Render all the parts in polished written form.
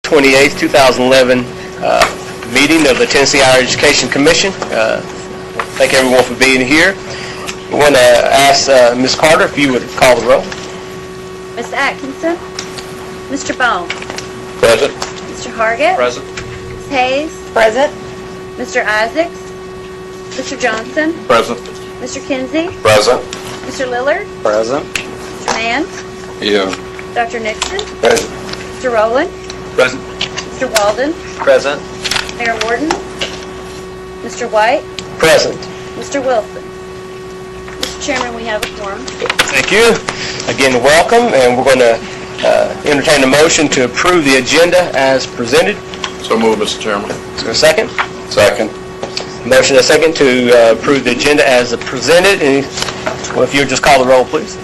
28th, 2011 meeting of the Tennessee Higher Education Commission. Thank everyone for being here. We want to ask Ms. Carter if you would call the roll. Ms. Atkinson? Mr. Bone? Present. Mr. Hargett? Present. Ms. Hayes? Present. Mr. Isaacs? Mr. Johnson? Present. Mr. Kinsey? Present. Mr. Lillard? Present. Mr. Mann? Yeah. Dr. Nixon? Present. Mr. Rowland? Present. Mr. Walden? Present. Mayor Warden? Mr. White? Present. Mr. Wilson? Mr. Chairman, we have a quorum. Thank you. Again, welcome, and we're going to entertain a motion to approve the agenda as presented. So move, Mr. Chairman. Is there a second? Second. Motion and a second to approve the agenda as presented. Well, if you would just call the roll, please.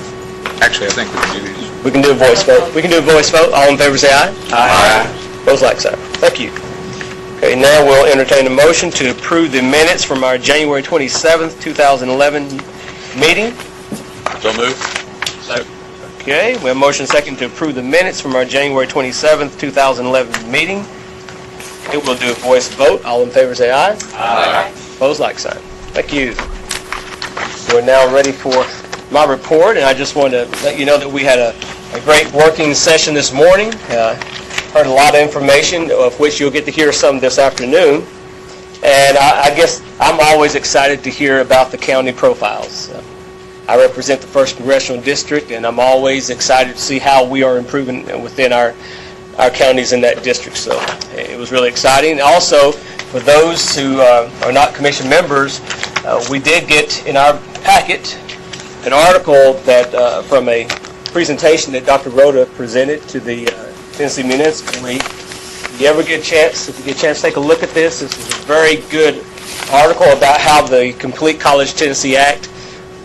Actually, I think we can do these. We can do a voice vote. We can do a voice vote. All in favor say aye. Aye. Opposed, like so. Thank you. Okay, now we'll entertain a motion to approve the minutes from our January 27th, 2011 meeting. So move. Okay, we have a motion second to approve the minutes from our January 27th, 2011 meeting. Okay, we'll do a voice vote. All in favor say aye. Aye. Opposed, like sign. Thank you. We're now ready for my report, and I just want to let you know that we had a great working session this morning. Heard a lot of information, of which you'll get to hear some this afternoon. And I guess I'm always excited to hear about the county profiles. I represent the 1st Congressional District, and I'm always excited to see how we are improving within our counties in that district. So it was really exciting. Also, for those who are not commission members, we did get in our packet an article that from a presentation that Dr. Rhoda presented to the Tennessee Municipal League. If you get a chance to take a look at this, this is a very good article about how the Complete College Tennessee Act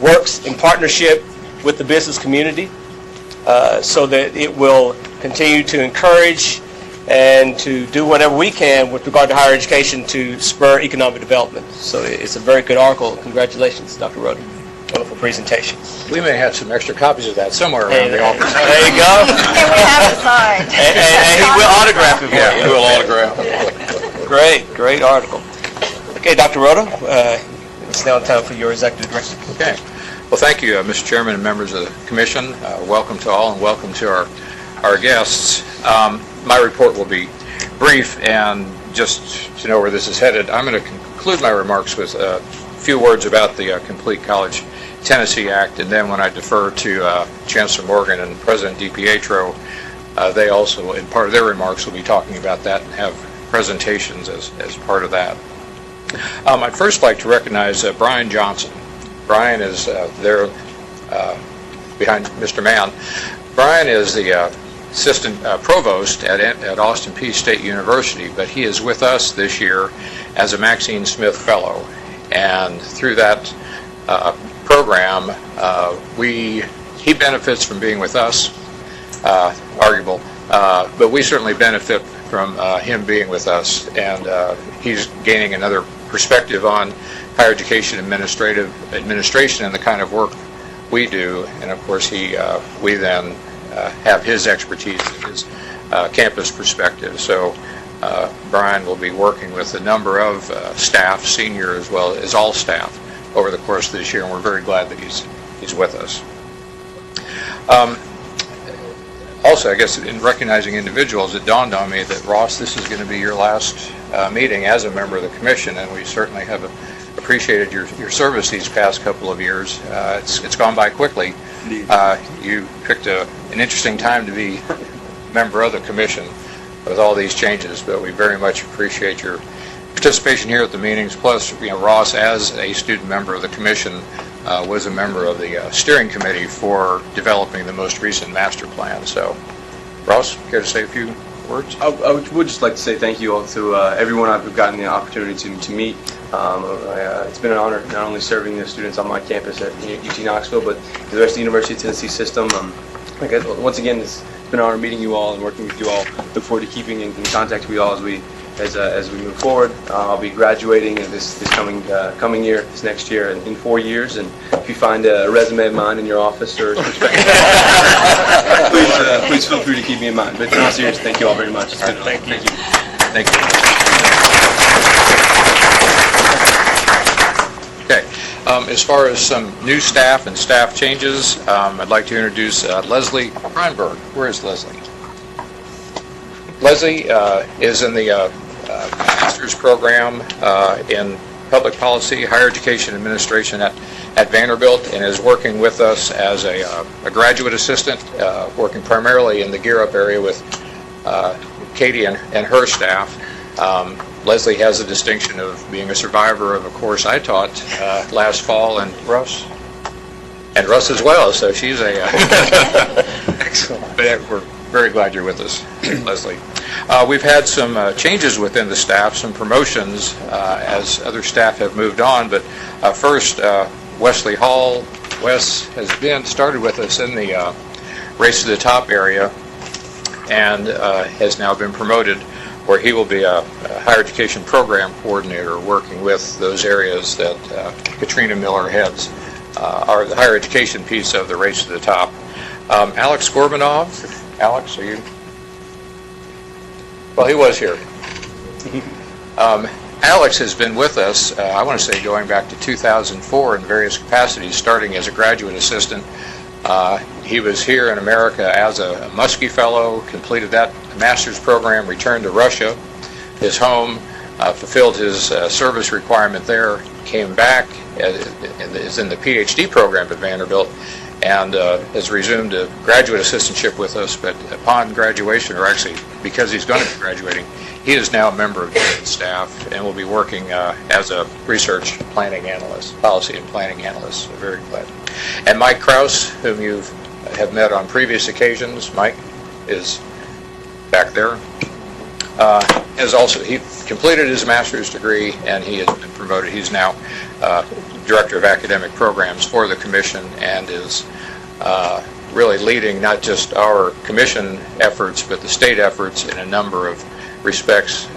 works in partnership with the business community so that it will continue to encourage and to do whatever we can with regard to higher education to spur economic development. So it's a very good article. Congratulations, Dr. Rhoda. Wonderful presentation. We may have some extra copies of that somewhere around the office. There you go. And we have it signed. And he will autograph it for Yeah, you. we will autograph. Great article. Okay, Dr. Rhoda, it's now time for your executive direction. Okay. Well, thank you, Mr. Chairman and members of the Commission. Welcome to all, and welcome to our guests. My report will be brief, and just to know where this is headed, I'm going to conclude my remarks with a few words about the Complete College Tennessee Act, and then when I defer to Chancellor Morgan and President DiPietro, they also, in part of their remarks, will be talking about that and have presentations as part of that. I'd first like to recognize Brian Johnson. Brian is there behind Mr. Mann. Brian is the assistant provost at Austin Peay State University, but he is with us this year as a Maxine Smith Fellow. And through that program, he benefits from being with us, arguable, but we certainly benefit from him being with us, and he's gaining another perspective on higher education administration and the kind of work we do. And of course, we then have his expertise and his campus perspective. So Brian will be working with a number of staff, senior as well as all staff, over the course of this year, and we're very glad that he's with us. Also, I guess in recognizing individuals, it dawned on me that, Ross, this is going to be your last meeting as a member of the Commission, and we certainly have appreciated your service these past couple of years. It's gone by quickly. You picked an interesting time to be a member of the Commission with all these changes, but we very much appreciate your participation here at the meetings. Plus, Ross, as a student member of the Commission, was a member of the steering committee for developing the most recent master plan. So, Ross, care to say a few words? I would just like to say thank you all to everyone I've gotten the opportunity to meet. It's been an honor not only serving the students on my campus at UT Knoxville, but the rest of the University of Tennessee system. Once again, it's been an honor meeting you all and working with you all. Look forward to keeping in contact with you all as we as we move forward. I'll be graduating this coming year, this next year, in 4 years. And if you find a resume of mine in your office or please feel free to keep me in mind. But in all seriousness, thank you all very much. It's been Thank you. Thank you. Okay. As far as some new staff and staff changes, I'd like to introduce Leslie Kreinberg. Where is Leslie? Leslie is in the master's program in public policy, higher education administration at Vanderbilt, and is working with us as a graduate assistant, working primarily in the Gear Up area with Katie and her staff. Leslie has the distinction of being a survivor of a course I taught last fall, and Russ as well. So she's a excellent. But we're very glad you're with us, Leslie. We've had some changes within the staff, some promotions as other staff have moved on. But first, Wesley Hall. Wes has started with us in the Race to the Top area, and has now been promoted, where he will be a higher education program coordinator, working with those areas that Katrina Miller heads, are the higher education piece of the Race to the Top. Alex Gorbunov. Alex, are you? Well, he was here. Alex has been with us, I want to say, going back to 2004 in various capacities, starting as a graduate assistant. He was here in America as a Muskie Fellow, completed that master's program, returned to Russia, his home, fulfilled his service requirement there, came back, is in the PhD program at Vanderbilt, and has resumed a graduate assistantship with us. But upon graduation, or actually because he's going to be graduating, he is now a member of the staff and will be working as a research planning analyst, policy and planning analyst. So very glad. And Mike Krause, whom you have met on previous occasions. Mike is back there. He completed his master's degree, and he has been promoted. He's now Director of Academic Programs for the Commission, and is really leading not just our Commission efforts, but the state efforts in a number of respects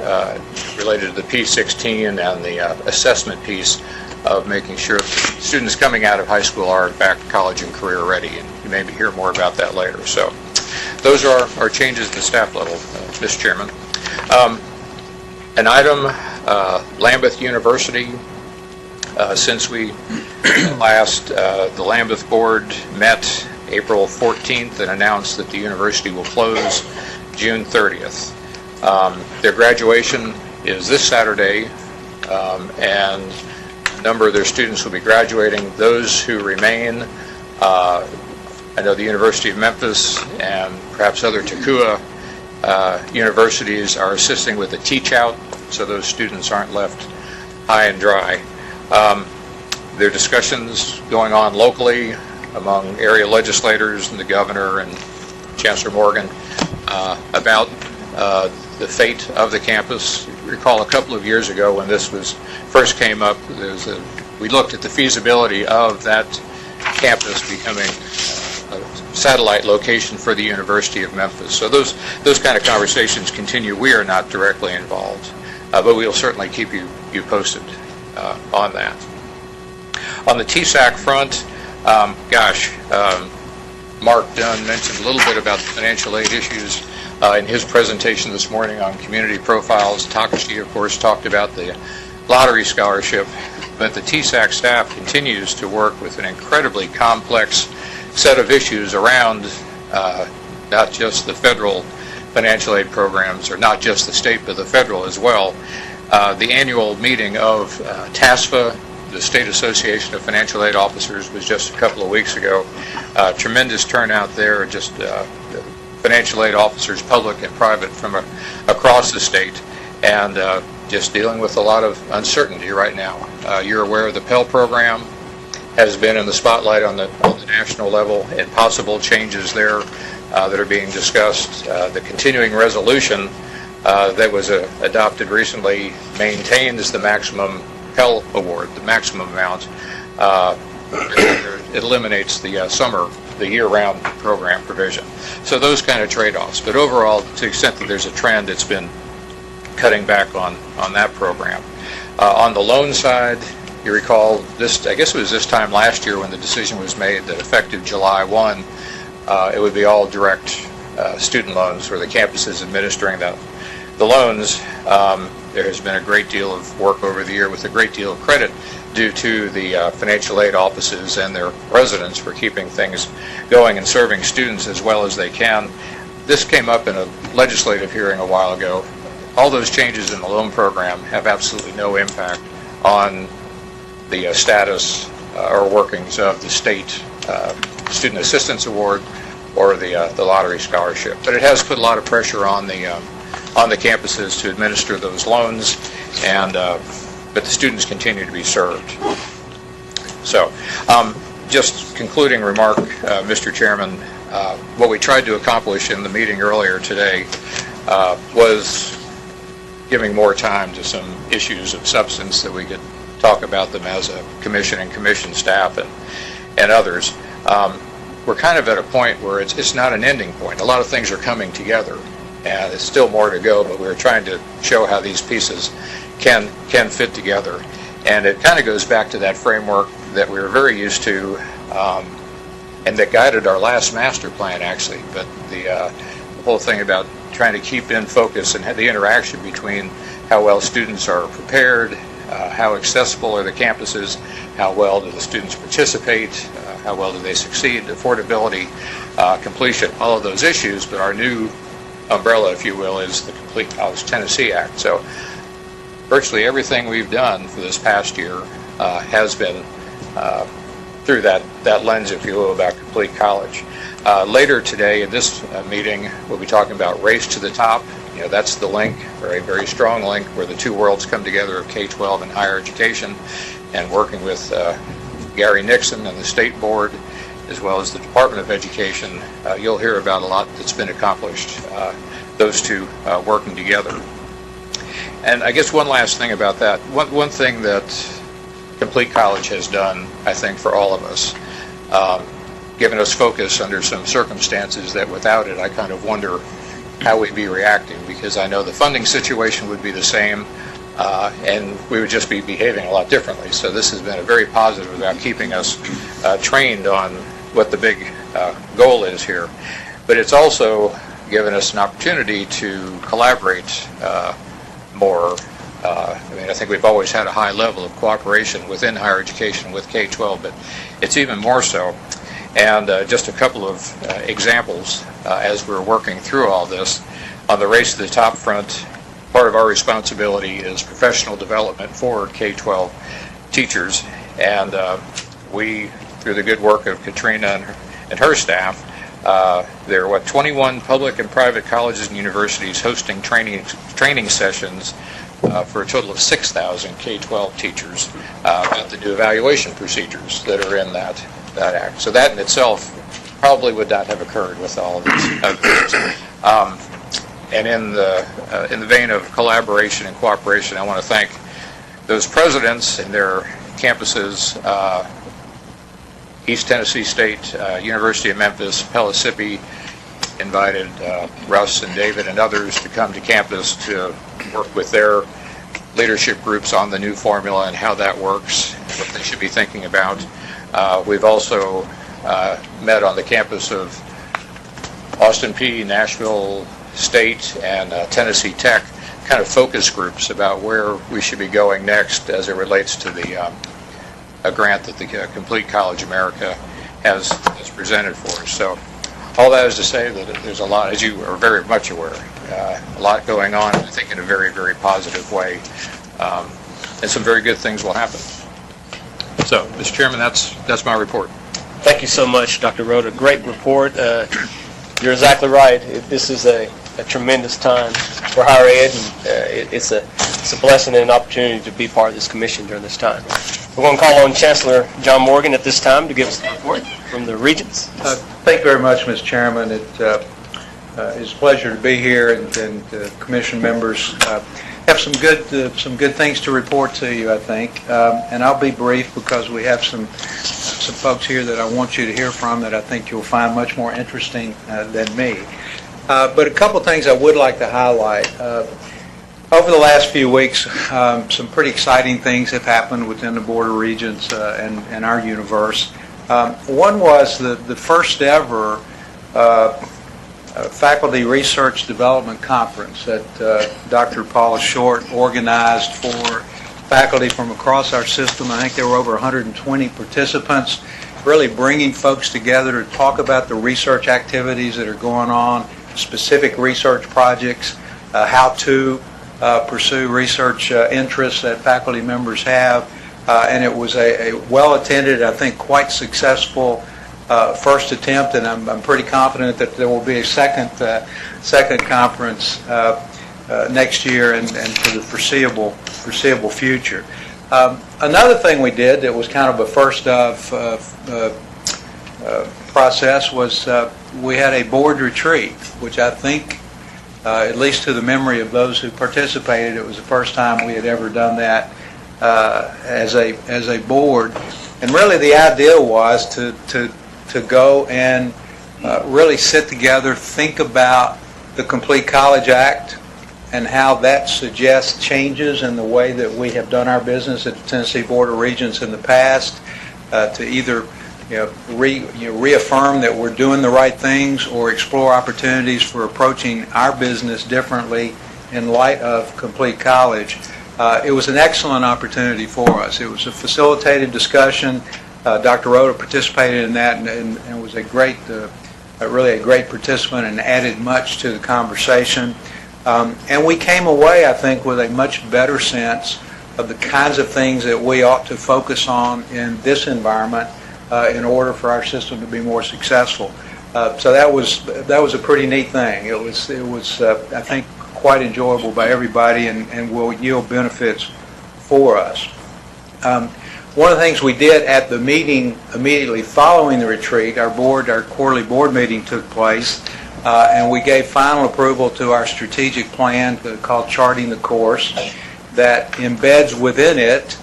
related to the P16 and the assessment piece of making sure students coming out of high school are, in fact, college and career ready. And you may hear more about that later. So those are our changes at the staff level, Mr. Chairman. An item, Lambeth University. Since we last, the Lambeth Board met April 14th and announced that the university will close June 30th. Their graduation is this Saturday, and a number of their students will be graduating. Those who remain, I know the University of Memphis and perhaps other THEC universities are assisting with the teach-out, so those students aren't left high and dry. There are discussions going on locally among area legislators and the governor and Chancellor Morgan about the fate of the campus. Recall a couple of years ago when this first came up, we looked at the feasibility of that campus becoming a satellite location for the University of Memphis. So those kind of conversations continue. We are not directly involved, but we will certainly keep you posted on that. On the THEC front, Mark Dunn mentioned a little bit about the financial aid issues in his presentation this morning on community profiles. Takashi, of course, talked about the lottery scholarship, but the THEC staff continues to work with an incredibly complex set of issues around not just the federal financial aid programs, or not just the state, but the federal as well. The annual meeting of TASFA, the State Association of Financial Aid Officers, was just a couple of weeks ago. Tremendous turnout there, just financial aid officers, public and private, from across the state, and just dealing with a lot of uncertainty right now. You're aware of the Pell program has been in the spotlight on the national level, and possible changes there that are being discussed. The continuing resolution that was adopted recently maintains the maximum Pell Award, the maximum amount. It eliminates the year-round program provision. So those kind of trade-offs. But overall, to the extent that there's a trend, it's been cutting back on that program. On the loan side, you recall this, I guess it was this time last year when the decision was made that effective July 1, it would be all direct student loans, where the campus is administering the loans. There has been a great deal of work over the year with a great deal of credit due to the financial aid offices and their residents for keeping things going and serving students as well as they can. This came up in a legislative hearing a while ago. All those changes in the loan program have absolutely no impact on the status or workings of the state Student Assistance Award or the lottery scholarship. But it has put a lot of pressure on the campuses to administer those loans, and but the students continue to be served. So, just concluding remark, Mr. Chairman, what we tried to accomplish in the meeting earlier today was giving more time to some issues of substance that we could talk about them as a commission and commission staff and others. We're kind of at a point where it's not an ending point. A lot of things are coming together, and there's still more to go, but we're trying to show how these pieces can fit together. And it kind of goes back to that framework that we were very used to, and that guided our last master plan, actually. But the whole thing about trying to keep in focus and the interaction between how well students are prepared, how accessible are the campuses, how well do the students participate, how well do they succeed, affordability, completion, all of those issues. But our new umbrella, if you will, is the Complete College Tennessee Act. So virtually everything we've done for this past year has been through that lens, if you will, about complete college. Later today in this meeting, we'll be talking about Race to the Top. You know, that's the link, very, very strong link, where the two worlds come together of K-12 and higher education, and working with Gary Nixon and the State Board, as well as the Department of Education. You'll hear about a lot that's been accomplished, those two working together. And I guess one last thing about that, one thing that Complete College has done, I think, for all of us, given us focus under some circumstances that without it, I kind of wonder how we'd be reacting, because I know the funding situation would be the same, and we would just be behaving a lot differently. So this has been a very positive about keeping us trained on what the big goal is here. But it's also given us an opportunity to collaborate more. I think we've always had a high level of cooperation within higher education with K-12, but it's even more so. And just a couple of examples as we're working through all this. On the Race to the Top front, part of our responsibility is professional development for K-12 teachers. And we, through the good work of Katrina and her staff, there are 21 public and private colleges and universities hosting training sessions for a total of 6,000 K-12 teachers about the new evaluation procedures that are in that act. So that in itself probably would not have occurred with all of these things. And in the vein of collaboration and cooperation, I want to thank those presidents and their campuses, East Tennessee State, University of Memphis, Pellissippi, invited Russ and David and others to come to campus to work with their leadership groups on the new formula and how that works, what they should be thinking about. We've also met on the campus of Austin Peay, Nashville State, and Tennessee Tech, kind of focus groups about where we should be going next as it relates to the a grant that the Complete College America has presented for us. So all that is to say that there's a lot, as you are very much aware, a lot going on, I think, in a very, very positive way, and some very good things will happen. So, Mr. Chairman, that's my report. Thank you so much, Dr. Rhoda. Great report. You're exactly right. This is a tremendous time for higher ed, and it's a blessing and an opportunity to be part of this commission during this time. We're going to call on Chancellor John Morgan at this time to give us a report from the Regents. Thank you very much, Mr. Chairman. It is a pleasure to be here, and commission members have some good things to report to you, I think. And I'll be brief because we have some folks here that I want you to hear from that I think you'll find much more interesting than me. But a couple things I would like to highlight. Over the last few weeks, some pretty exciting things have happened within the Board of Regents and our universe. One was the first ever Faculty Research Development Conference that Dr. Paula Short organized for faculty from across our system. I think there were over 120 participants, really bringing folks together to talk about the research activities that are going on, specific research projects, how to pursue research interests that faculty members have. And it was a well-attended, I think quite successful first attempt, and I'm pretty confident that there will be a second conference next year and for the foreseeable future. Another thing we did that was kind of a first of process was we had a board retreat, which I think, at least to the memory of those who participated, it was the first time we had ever done that as a board. And really the idea was to go and really sit together, think about the Complete College Act and how that suggests changes in the way that we have done our business at the Tennessee Board of Regents in the past, to either reaffirm that we're doing the right things or explore opportunities for approaching our business differently in light of Complete College. It was an excellent opportunity for us. It was a facilitated discussion. Dr. Rhoda participated in that and was really a great participant and added much to the conversation. And we came away, I think, with a much better sense of the kinds of things that we ought to focus on in this environment in order for our system to be more successful. So that was a pretty neat thing. It was I think quite enjoyable by everybody and will yield benefits for us. One of the things we did at the meeting immediately following the retreat, our quarterly board meeting took place, and we gave final approval to our strategic plan called Charting the Course that embeds within it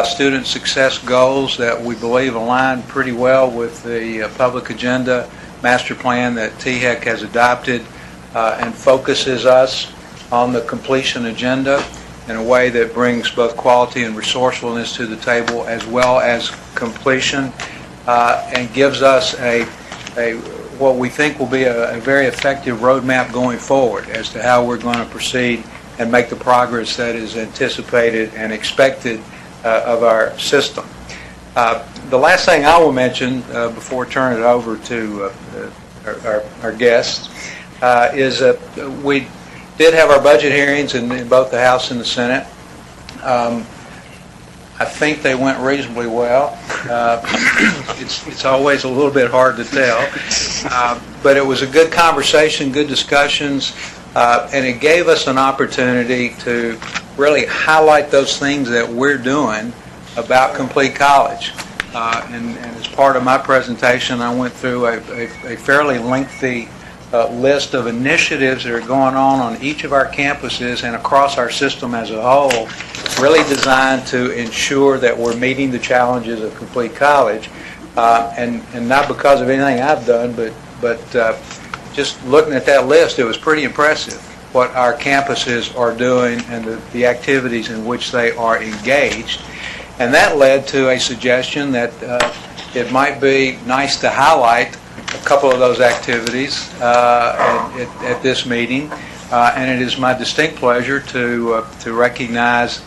student success goals that we believe align pretty well with the public agenda master plan that THEC has adopted and focuses us on the completion agenda in a way that brings both quality and resourcefulness to the table as well as completion, and gives us what we think will be a very effective roadmap going forward as to how we're going to proceed and make the progress that is anticipated and expected of our system. The last thing I will mention before turning it over to our guests is that we did have our budget hearings in both the House and the Senate. I think they went reasonably well. It's always a little bit hard to tell. But it was a good conversation, good discussions, and it gave us an opportunity to really highlight those things that we're doing about Complete College. And as part of my presentation, I went through a fairly lengthy list of initiatives that are going on each of our campuses and across our system as a whole, really designed to ensure that we're meeting the challenges of Complete College, and not because of anything I've done, but just looking at that list, it was pretty impressive what our campuses are doing and the activities in which they are engaged. And that led to a suggestion that it might be nice to highlight a couple of those activities at this meeting, and it is my distinct pleasure to recognize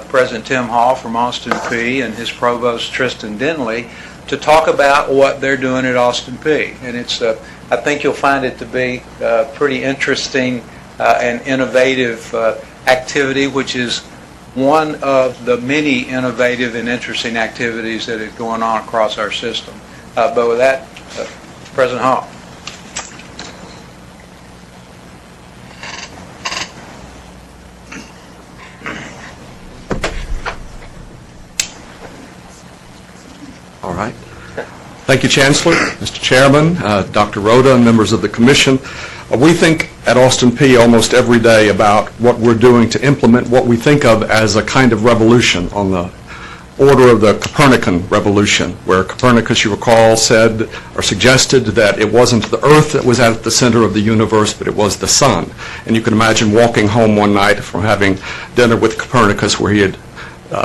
President Tim Hall from Austin Peay and his provost Tristan Denley to talk about what they're doing at Austin Peay. And it's I think you'll find it to be pretty interesting and innovative activity, which is one of the many innovative and interesting activities that is going on across our system. But with that, President Hall. All right. Thank you, Chancellor, Mr. Chairman, Dr. Rhoda, and members of the Commission. We think at Austin Peay almost every day about what we're doing to implement what we think of as a kind of revolution on the order of the Copernican revolution, where Copernicus, you recall, said or suggested that it wasn't the Earth that was at the center of the universe, but it was the sun. And you can imagine walking home one night from having dinner with Copernicus where he had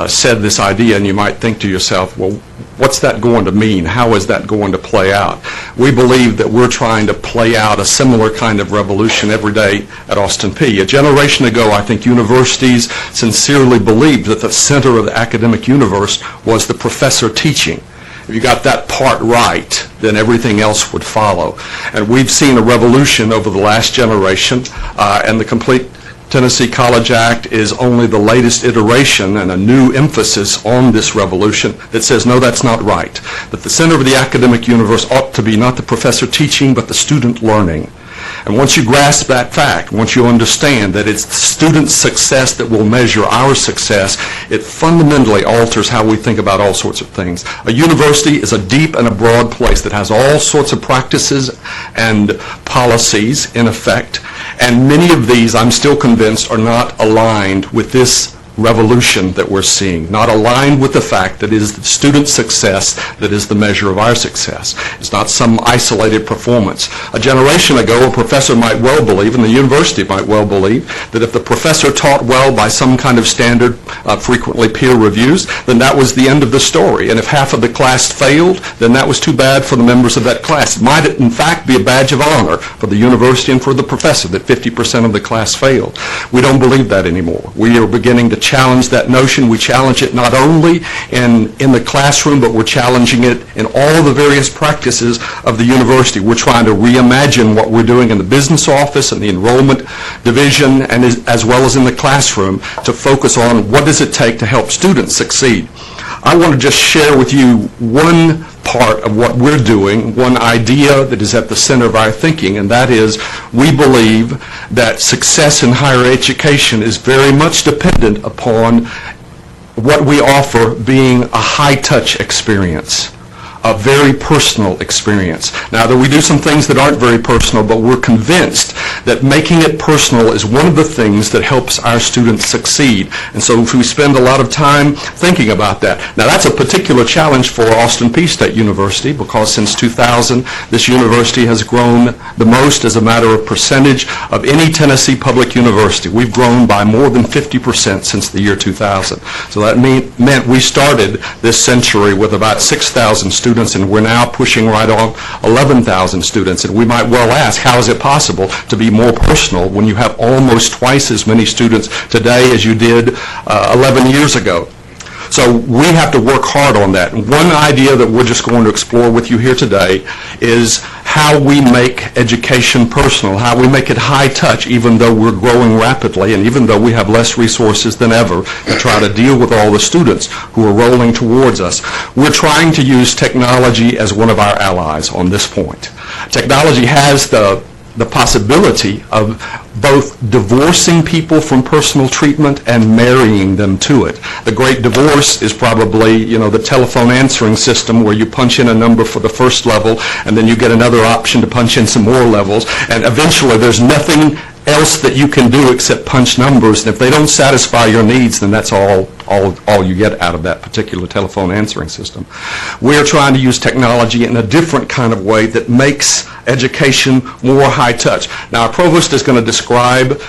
said this idea, and you might think to yourself, well, what's that going to mean? How is that going to play out? We believe that we're trying to play out a similar kind of revolution every day at Austin Peay. A generation ago, I think universities sincerely believed that the center of the academic universe was the professor teaching. If you got that part right, then everything else would follow. And we've seen a revolution over the last generation, and the complete Tennessee College Act is only the latest iteration and a new emphasis on this revolution that says, no, that's not right. That the center of the academic universe ought to be not the professor teaching, but the student learning. And once you grasp that fact, once you understand that it's the student's success that will measure our success, it fundamentally alters how we think about all sorts of things. A university is a deep and a broad place that has all sorts of practices and policies in effect, and many of these, I'm still convinced, are not aligned with this revolution that we're seeing, not aligned with the fact that it is the student's success that is the measure of our success. It's not some isolated performance. A generation ago, a professor might well believe, and the university might well believe, that if the professor taught well by some kind of standard, frequently peer reviews, then that was the end of the story. And if half of the class failed, then that was too bad for the members of that class. It might, in fact, be a badge of honor for the university and for the professor that 50% of the class failed. We don't believe that anymore. We are beginning to challenge that notion. We challenge it not only in the classroom, but we're challenging it in all the various practices of the university. We're trying to reimagine what we're doing in the business office and the enrollment division, and as well as in the classroom, to focus on what does it take to help students succeed. I want to just share with you one part of what we're doing, one idea that is at the center of our thinking, and that is we believe that success in higher education is very much dependent upon what we offer being a high-touch experience, a very personal experience. Now, we do some things that aren't very personal, but we're convinced that making it personal is one of the things that helps our students succeed. And so if we spend a lot of time thinking about that. Now, that's a particular challenge for Austin Peay State University, because since 2000, this university has grown the most as a matter of percentage of any Tennessee public university. We've grown by more than 50% since the year 2000. So that meant we started this century with about 6,000 students, and we're now pushing right on 11,000 students. And we might well ask, how is it possible to be more personal when you have almost twice as many students today as you did 11 years ago? So we have to work hard on that. And one idea that we're just going to explore with you here today is how we make education personal, how we make it high touch, even though we're growing rapidly and even though we have less resources than ever to try to deal with all the students who are rolling towards us. We're trying to use technology as one of our allies on this point. Technology has the possibility of both divorcing people from personal treatment and marrying them to it. The great divorce is probably, the telephone answering system where you punch in a number for the first level and then you get another option to punch in some more levels, and eventually there's nothing else that you can do except punch numbers, and if they don't satisfy your needs, then that's all you get out of that particular telephone answering system. We're trying to use technology in a different kind of way that makes education more high touch. Now, our provost is going to describe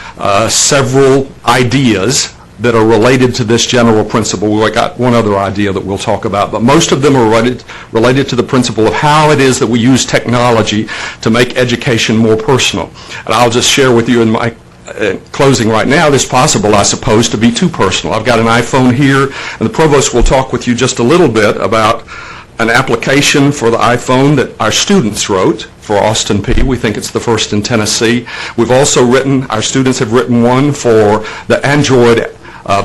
several ideas that are related to this general principle. We've got one other idea that we'll talk about, but most of them are related to the principle of how it is that we use technology to make education more personal. And I'll just share with you in my closing right now, it's possible, I suppose, to be too personal. I've got an iPhone here, and the provost will talk with you just a little bit about an application for the iPhone that our students wrote for Austin Peay. We think it's the first in Tennessee. We've also our students have written one for the Android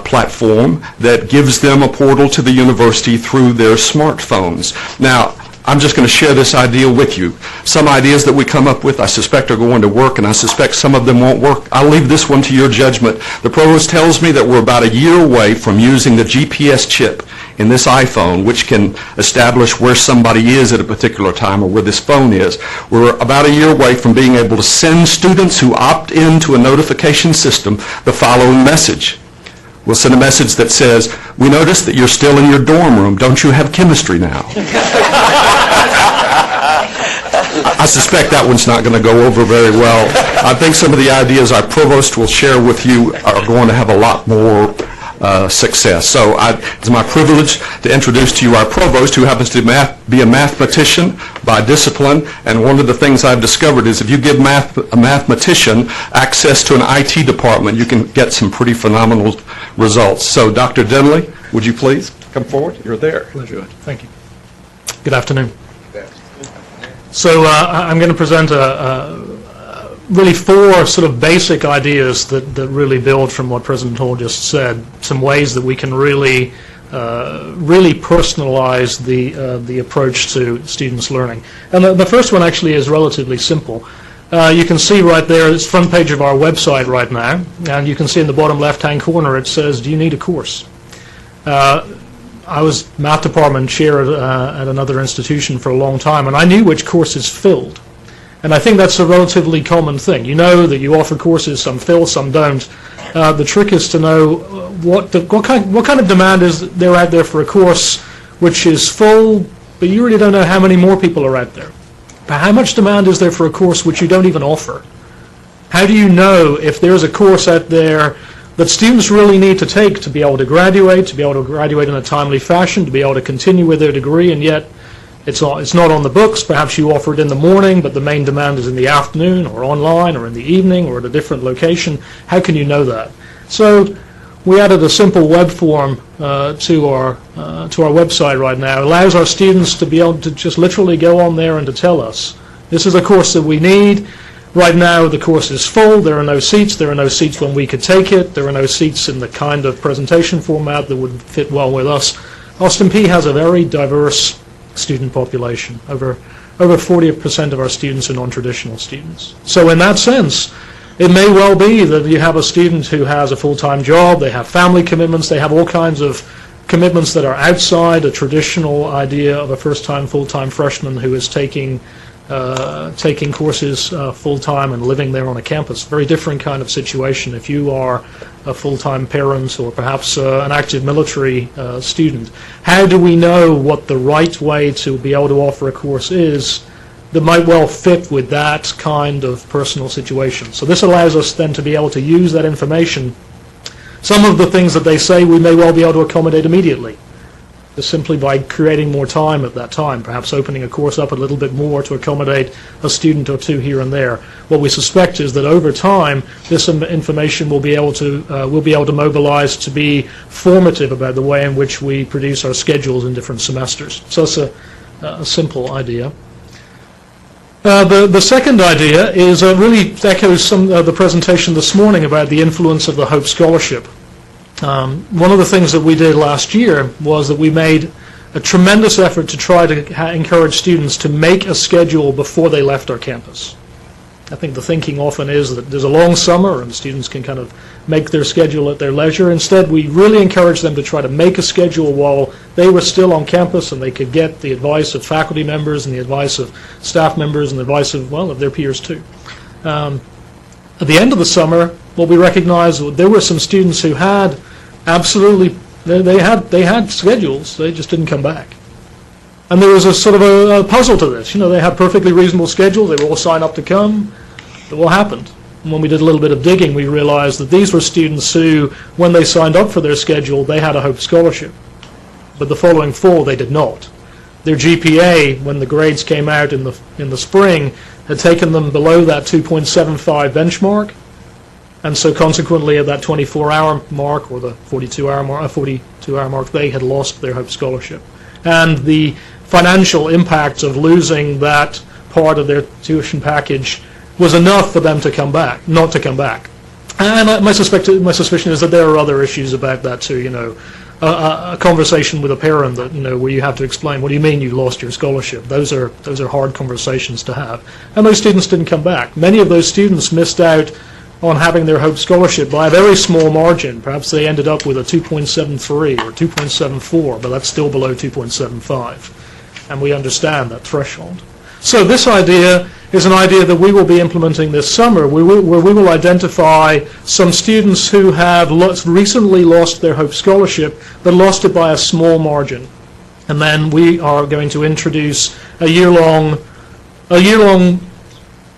platform that gives them a portal to the university through their smartphones. Now, I'm just going to share this idea with you. Some ideas that we come up with, I suspect, are going to work, and I suspect some of them won't work. I'll leave this one to your judgment. The provost tells me that we're about a year away from using the GPS chip in this iPhone, which can establish where somebody is at a particular time or where this phone is. We're about a year away from being able to send students who opt into a notification system the following message. We'll send a message that says, we noticed that you're still in your dorm room. Don't you have chemistry now? I suspect that one's not going to go over very well. I think some of the ideas our provost will share with you are going to have a lot more success. So it's my privilege to introduce to you our provost, who happens to be a mathematician by discipline. And one of the things I've discovered is if you give a mathematician access to an IT department, you can get some pretty phenomenal results. So Dr. Denley, would you please come forward? You're there. Pleasure. Thank you. Good afternoon. So I'm going to present really four sort of basic ideas that really build from what President Hall just said, some ways that we can really personalize the approach to students' learning. And the first one actually is relatively simple. You can see right there, it's front page of our website right now, and you can see in the bottom left-hand corner it says, do you need a course? I was math department chair at another institution for a long time, and I knew which courses filled. And I think that's a relatively common thing. You know that you offer courses, some fill, some don't. The trick is to know what kind of demand is there out there for a course which is full, but you really don't know how many more people are out there. But how much demand is there for a course which you don't even offer? How do you know if there's a course out there that students really need to take to be able to graduate in a timely fashion, to be able to continue with their degree, and yet it's not on the books? Perhaps you offer it in the morning, but the main demand is in the afternoon or online or in the evening or at a different location. How can you know that? So we added a simple web form to our website right now. It allows our students to be able to just literally go on there and to tell us, this is a course that we need. Right now the course is full, there are no seats. There are no seats when we could take it. There are no seats in the kind of presentation format that would fit well with us. Austin Peay has a very diverse student population. Over 40% of our students are non-traditional students. So in that sense, it may well be that you have a student who has a full-time job, they have family commitments, they have all kinds of commitments that are outside a traditional idea of a first-time full-time freshman who is taking courses full-time and living there on a campus. Very different kind of situation if you are a full-time parent or perhaps an active military student. How do we know what the right way to be able to offer a course is that might well fit with that kind of personal situation? So this allows us then to be able to use that information. Some of the things that they say we may well be able to accommodate immediately, just simply by creating more time at that time, perhaps opening a course up a little bit more to accommodate a student or two here and there. What we suspect is that over time, this information will be able to mobilize to be formative about the way in which we produce our schedules in different semesters. So it's a simple idea. The second idea is really echoes some of the presentation this morning about the influence of the Hope Scholarship. One of the things that we did last year was that we made a tremendous effort to try to encourage students to make a schedule before they left our campus. I think the thinking often is that there's a long summer and students can kind of make their schedule at their leisure. Instead, we really encouraged them to try to make a schedule while they were still on campus and they could get the advice of faculty members and the advice of staff members and the advice of their peers too. At the end of the summer, what we recognized was there were some students who had absolutely, they had schedules, they just didn't come back. And there was a sort of a puzzle to this. They had perfectly reasonable schedules, they were all signed up to come, but what happened? And when we did a little bit of digging, we realized that these were students who, when they signed up for their schedule, they had a Hope Scholarship. But the following fall, they did not. Their GPA, when the grades came out in the spring, had taken them below that 2.75 benchmark, and so consequently at that 24-hour mark or the 42-hour mark, they had lost their Hope Scholarship. And the financial impact of losing that part of their tuition package was enough for them to come back, not to come back. And my suspicion is that there are other issues about that too. A conversation with a parent that where you have to explain, what do you mean you lost your scholarship? Those are hard conversations to have. And those students didn't come back. Many of those students missed out on having their Hope Scholarship by a very small margin. Perhaps they ended up with a 2.73 or 2.74, but that's still below 2.75. And we understand that threshold. So this idea is an idea that we will be implementing this summer, where we will identify some students who have recently lost their Hope Scholarship, but lost it by a small margin. And then we are going to introduce a year-long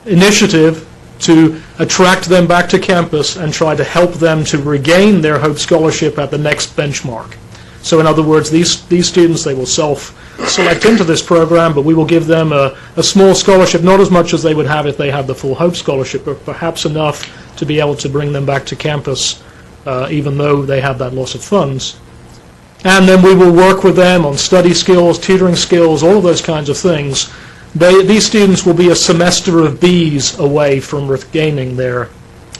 initiative to attract them back to campus and try to help them to regain their Hope Scholarship at the next benchmark. So in other words, these students, they will select into this program, but we will give them a small scholarship, not as much as they would have if they had the full Hope Scholarship, but perhaps enough to be able to bring them back to campus, even though they have that loss of funds. And then we will work with them on study skills, tutoring skills, all of those kinds of things. These students will be a semester of Bs away from regaining their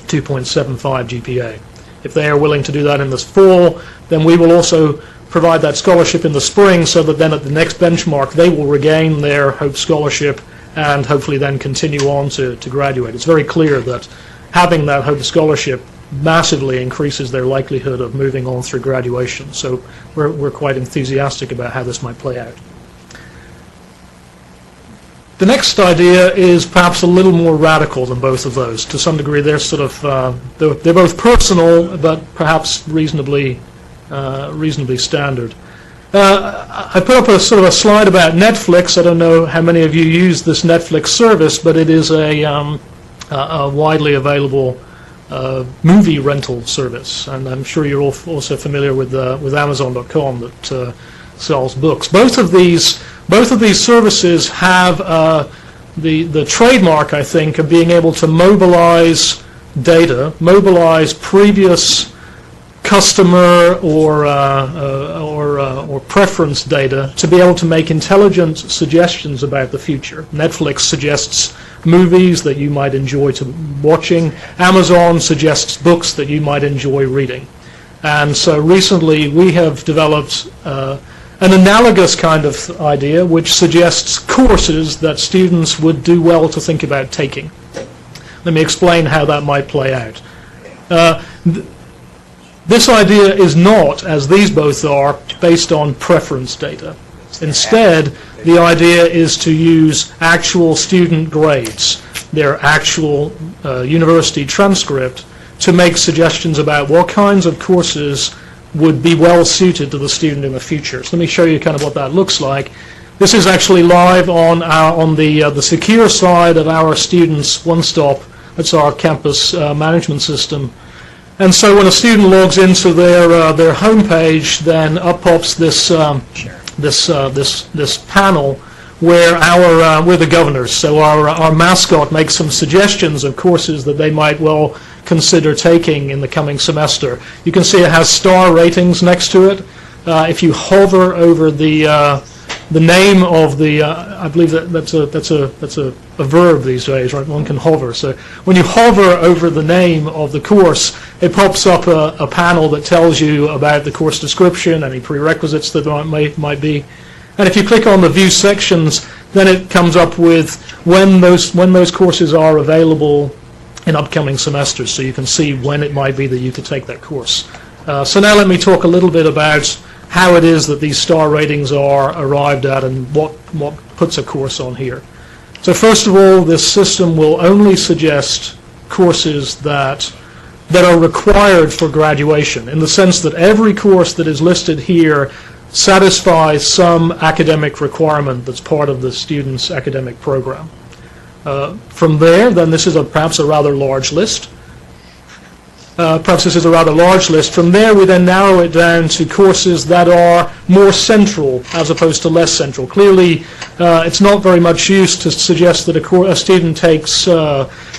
2.75 GPA. If they are willing to do that in the fall, then we will also provide that scholarship in the spring, so that then at the next benchmark they will regain their Hope Scholarship and hopefully then continue on to graduate. It's very clear that having that Hope Scholarship massively increases their likelihood of moving on through graduation. So we're quite enthusiastic about how this might play out. The next idea is perhaps a little more radical than both of those. To some degree, they're sort of they're both personal, but perhaps reasonably standard. I put up a sort of a slide about Netflix. I don't know how many of you use this Netflix service, but it is a widely available movie rental service, and I'm sure you're also familiar with Amazon.com that sells books. Both of these services have the trademark, I think, of being able to mobilize data, mobilize previous customer or preference data to be able to make intelligent suggestions about the future. Netflix suggests movies that you might enjoy watching. Amazon suggests books that you might enjoy reading. And so recently we have developed an analogous kind of idea which suggests courses that students would do well to think about taking. Let me explain how that might play out. This idea is not, as these both are, based on preference data. Instead, the idea is to use actual student grades, their actual university transcript, to make suggestions about what kinds of courses would be well suited to the student in the future. So let me show you kind of what that looks like. This is actually live on the secure side of our students' one-stop. That's our campus management system. And so when a student logs into their home page, then up pops this panel where we're the governors. So our mascot makes some suggestions of courses that they might well consider taking in the coming semester. You can see it has star ratings next to it. If you hover over the name of the, I believe that's a verb these days, right? One can hover. So when you hover over the name of the course, it pops up a panel that tells you about the course description, any prerequisites that might be. And if you click on the View Sections, then it comes up with when those courses are available in upcoming semesters, so you can see when it might be that you could take that course. So now let me talk a little bit about how it is that these star ratings are arrived at and what puts a course on here. So first of all, this system will only suggest courses that are required for graduation, in the sense that every course that is listed here satisfies some academic requirement that's part of the student's academic program. From there, then this is perhaps a rather large list. From there, we then narrow it down to courses that are more central as opposed to less central. Clearly, it's not very much use to suggest that a student takes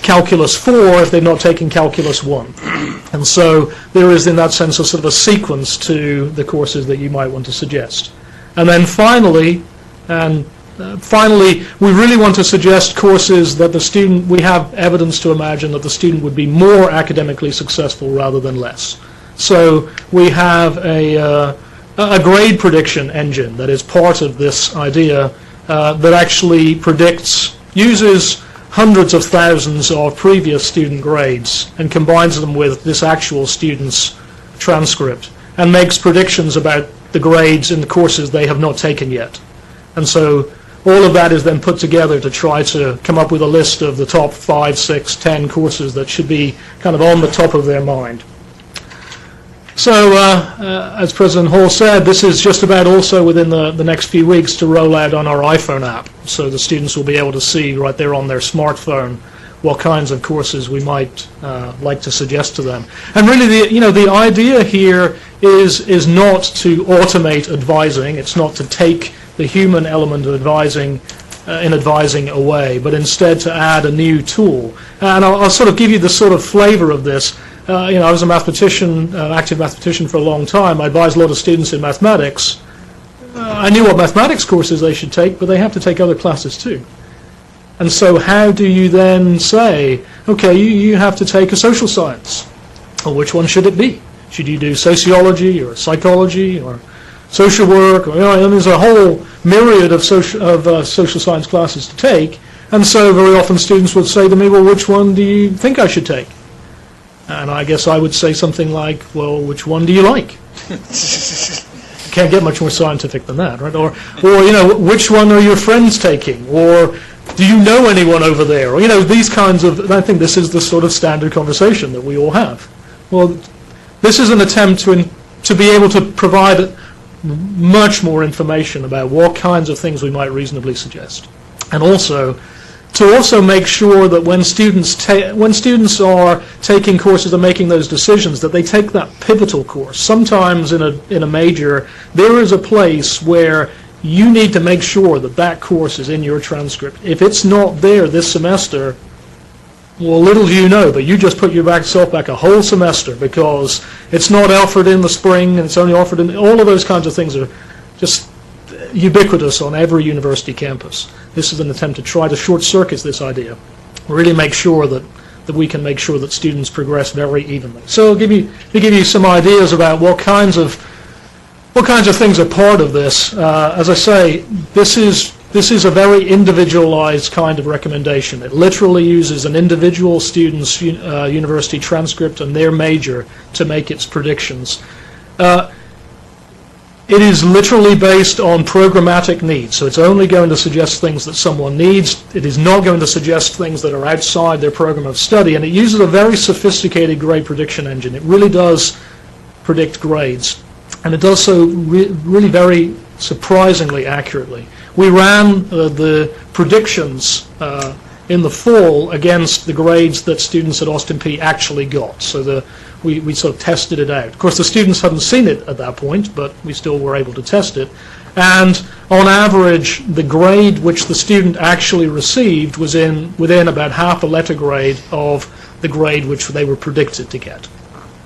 Calculus 4 if they're not taking Calculus 1. And so there is, in that sense, a sort of a sequence to the courses that you might want to suggest. And then finally, we really want to suggest courses that the student, we have evidence to imagine that the student would be more academically successful rather than less. So we have a grade prediction engine that is part of this idea that actually uses hundreds of thousands of previous student grades and combines them with this actual student's transcript and makes predictions about the grades in the courses they have not taken yet. And so all of that is then put together to try to come up with a list of the top 5, 6, 10 courses that should be kind of on the top of their mind. So, as President Hall said, this is just about also within the next few weeks to roll out on our iPhone app. So the students will be able to see right there on their smartphone what kinds of courses we might like to suggest to them. And really, the idea here is not to automate advising. It's not to take the human element of advising in advising away, but instead to add a new tool. And I'll sort of give you the sort of flavor of this. I was a mathematician, active mathematician for a long time. I advised a lot of students in mathematics. I knew what mathematics courses they should take, but they have to take other classes too. And so how do you then say, okay, you have to take a social science? Well, which one should it be? Should you do sociology or psychology or social work? Or, and there's a whole myriad of social science classes to take. And so very often students would say to me, well, which one do you think I should take? And I guess I would say something like, well, which one do you like? Can't get much more scientific than that, right? Or which one are your friends taking? Or do you know anyone over there? Or, these kinds of, I think this is the sort of standard conversation that we all have. Well, this is an attempt to be able to provide much more information about what kinds of things we might reasonably suggest. And also, to make sure that when students are taking courses and making those decisions, that they take that pivotal course. Sometimes in a major, there is a place where you need to make sure that course is in your transcript. If it's not there this semester, well, little do you know, but you just put yourself back a whole semester because it's not offered in the spring and it's only offered in, all of those kinds of things are just ubiquitous on every university campus. This is an attempt to try to short-circuit this idea, really make sure that we can make sure that students progress very evenly. So I'll give you some ideas about what kinds of things are part of this. As I say, this is a very individualized kind of recommendation. It literally uses an individual student's university transcript and their major to make its predictions. It is literally based on programmatic needs, so it's only going to suggest things that someone needs. It is not going to suggest things that are outside their program of study, and it uses a very sophisticated grade prediction engine. It really does predict grades, and it does so really very surprisingly accurately. We ran the predictions in the fall against the grades that students at Austin Peay actually got, so we sort of tested it out. Of course, the students hadn't seen it at that point, but we still were able to test it. And on average, the grade which the student actually received was within about half a letter grade of the grade which they were predicted to get.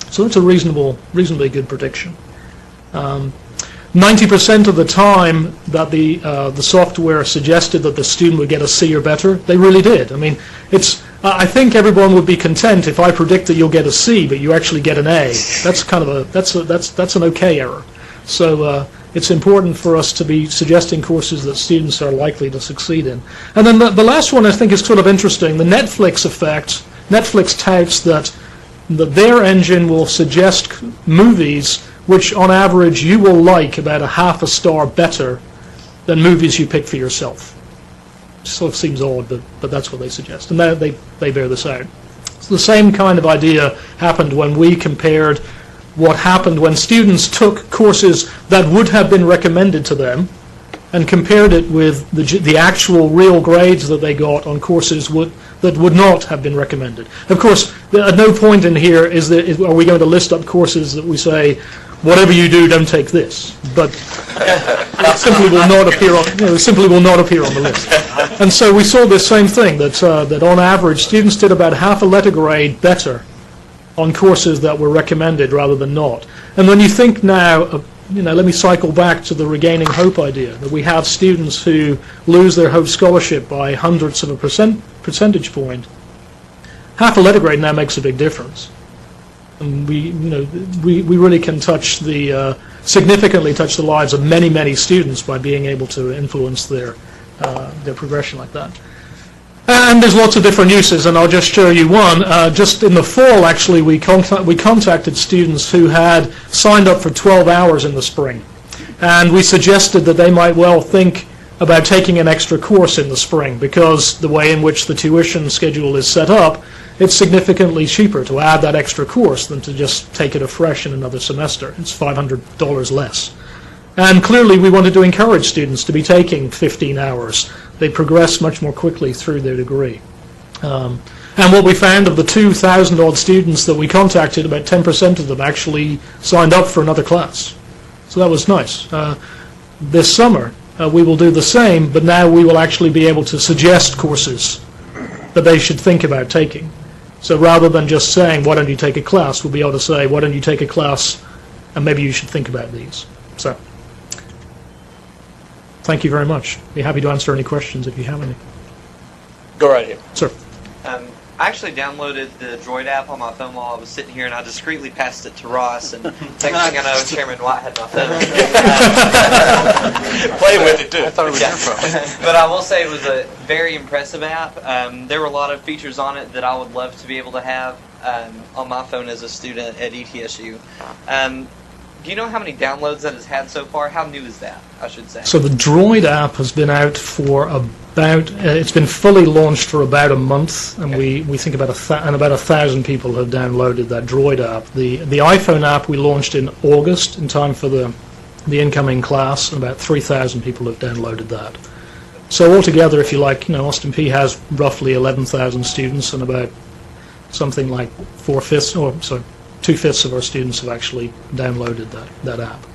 So that's a reasonably good prediction. 90% of the time that the software suggested that the student would get a C or better, they really did. I mean, I think everyone would be content if I predict that you'll get a C, but you actually get an A. That's kind of that's an okay error. So it's important for us to be suggesting courses that students are likely to succeed in. And then the last one I think is sort of interesting. The Netflix effect. Netflix touts that their engine will suggest movies which on average you will like about a half a star better than movies you pick for yourself. Sort of seems odd, but that's what they suggest, and they bear this out. So the same kind of idea happened when we compared what happened when students took courses that would have been recommended to them and compared it with the actual real grades that they got on courses that would not have been recommended. Of course, at no point in here are we going to list up courses that we say, whatever you do, don't take this. But it simply will not appear on the list. And so we saw this same thing, that on average, students did about half a letter grade better on courses that were recommended rather than not. And when you think now, let me cycle back to the regaining hope idea, that we have students who lose their Hope Scholarship by hundredths of a percentage point. Half a letter grade now makes a big difference. And we really can significantly touch the lives of many, many students by being able to influence their progression like that. And there's lots of different uses, and I'll just show you one. Just in the fall, actually, we contacted students who had signed up for 12 hours in the spring, and we suggested that they might well think about taking an extra course in the spring, because the way in which the tuition schedule is set up, it's significantly cheaper to add that extra course than to just take it afresh in another semester. It's $500 less. And clearly we wanted to encourage students to be taking 15 hours. They progress much more quickly through their degree. And what we found, of the 2,000 odd students that we contacted, about 10% of them actually signed up for another class. So that was nice. This summer we will do the same, but now we will actually be able to suggest courses that they should think about taking. So rather than just saying, why don't you take a class, we'll be able to say, why don't you take a class and maybe you should think about these. So thank you very much. Be happy to answer any questions if you have any. Go right ahead. Sir. I actually downloaded the Droid app on my phone while I was sitting here, and I discreetly passed it to Ross, and next thing I know, Chairman White had my phone. Playing with it, too. I thought it was your phone. But I will say it was a very impressive app. There were a lot of features on it that I would love to be able to have on my phone as a student at ETSU. Do you know how many downloads that has had so far? How new is that, I should say? So the Droid app has been out for about, it's been fully launched for about a month, and we think about about 1,000 people have downloaded that Droid app. The iPhone app we launched in August in time for the incoming class, and about 3,000 people have downloaded that. So altogether, if you like, Austin P has roughly 11,000 students, and about something like 2/5 of our students have actually downloaded that app.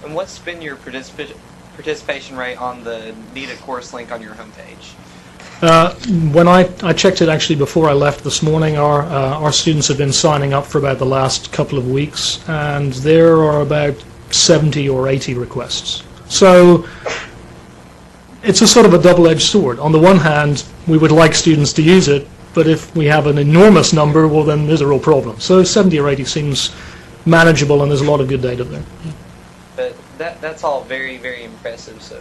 And what's been your participation rate on the Need a Course link on your homepage? When I checked it actually before I left this morning, our students have been signing up for about the last couple of weeks, and there are about 70 or 80 requests. So it's a sort of a double-edged sword. On the one hand, we would like students to use it, but if we have an enormous number, well, then there's a real problem. So 70 or 80 seems manageable, and there's a lot of good data there. But that's all very, very impressive, so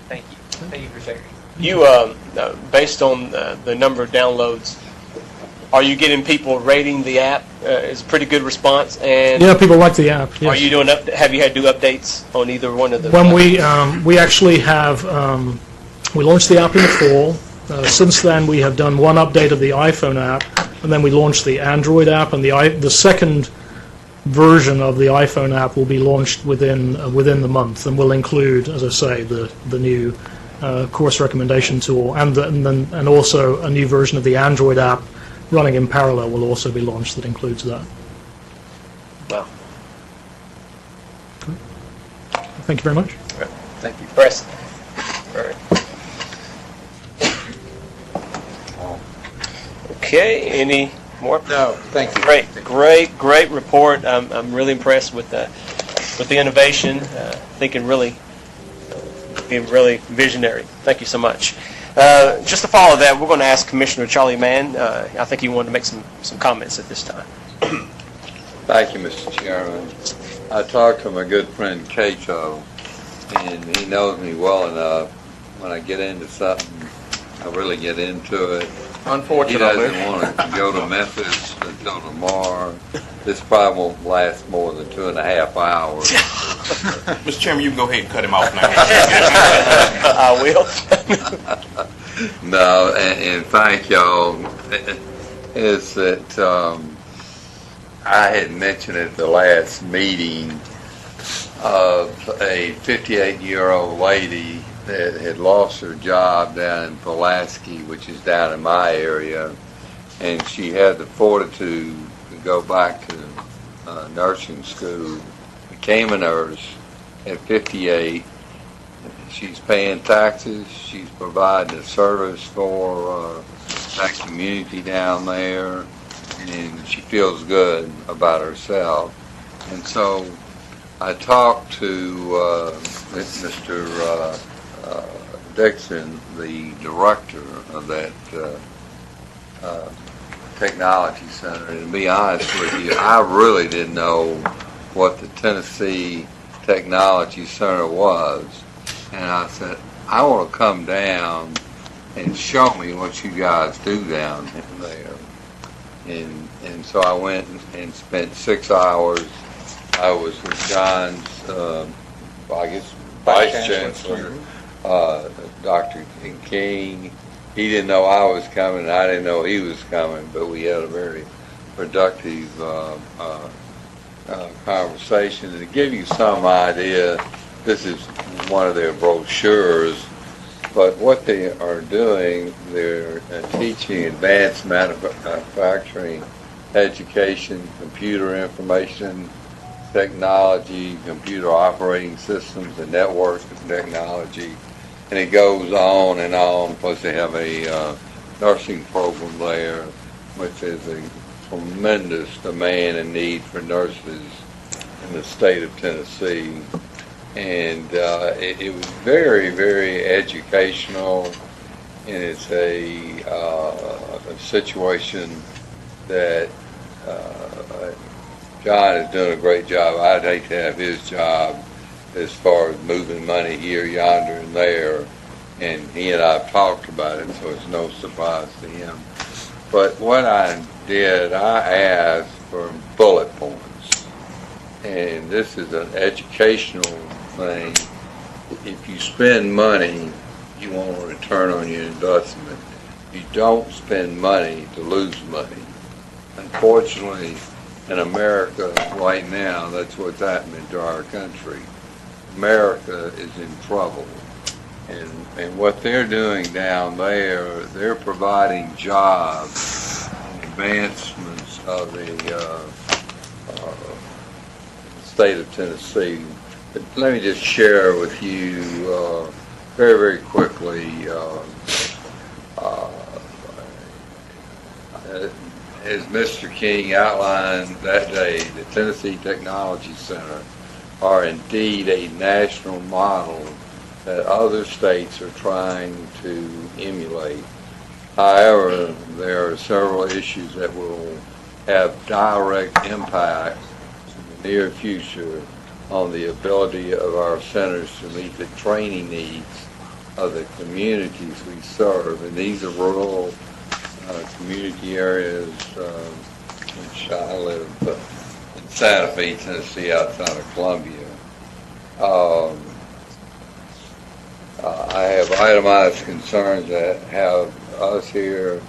thank you. Thank you for sharing. You, based on the number of downloads, are you getting people rating the app? It's a pretty good response. And Yeah, people like the app. Yes. are you doing? Have you had to do updates on either one of the? When we actually have, we launched the app in the fall. Since then, we have done one update of the iPhone app, and then we launched the Android app, and the second version of the iPhone app will be launched within the month, and will include, as I say, the new course recommendation tool, and also a new version of the Android app running in parallel will also be launched that includes that. Wow. Thank you very much. Thank you, Press. All right. Okay. Any more? No, thank you. Great report. I'm really impressed with the innovation. Thinking really, being really visionary. Thank you so much. Just to follow that, we're going to ask Commissioner Charlie Mann. I think he wanted to make some comments at this time. Thank you, Mr. Chairman. I talked to my good friend Cato, and he knows me well enough. When I get into something, I really get into it. Unfortunately. He doesn't want to go to Memphis until tomorrow. This probably won't last more than 2.5 hours. Mr. Chairman, you can go ahead and cut him off now. I will. No, and thank y'all. Is that I had mentioned at the last meeting of a 58-year-old lady that had lost her job down in Pulaski, which is down in my area, and she had the fortitude to go back to nursing school, became a nurse at 58. She's paying taxes, she's providing a service for that community down there, and she feels good about herself. And so I talked to Mr. Dixon, the director of that technology center, and to be honest with you, I really didn't know what the Tennessee Technology Center was. And I said, I want to come down and show me what you guys do down there. And so I went and spent 6 hours. I was with John's, I guess, Vice Chancellor, Dr. King. He didn't know I was coming, I didn't know he was coming, but we had a very productive conversation. And to give you some idea, this is one of their brochures, but what they are doing, they're teaching advanced manufacturing, education, computer information technology, computer operating systems, and network technology, and it goes on and on. Plus they have a nursing program there, which is a tremendous demand and need for nurses in the state of Tennessee. And it was very, very educational, and it's a situation that John is doing a great job. I'd hate to have his job as far as moving money here, yonder, and there. And he and I have talked about it, so it's no surprise to him. But what I did, I asked for bullet points. And this is an educational thing. If you spend money, you want a return on your investment. You don't spend money to lose money. Unfortunately, in America right now, that's what's happening to our country. America is in trouble. And what they're doing down there, they're providing jobs and advancements of the state of Tennessee. But let me just share with you very, very quickly as Mr. King outlined that day, the Tennessee Technology Center are indeed a national model that other states are trying to emulate. However, there are several issues that will have direct impact in the near future on the ability of our centers to meet the training needs of the communities we serve. And these are rural community areas, which I live in Santa Fe, Tennessee, outside of Columbia. I have itemized concerns that have us here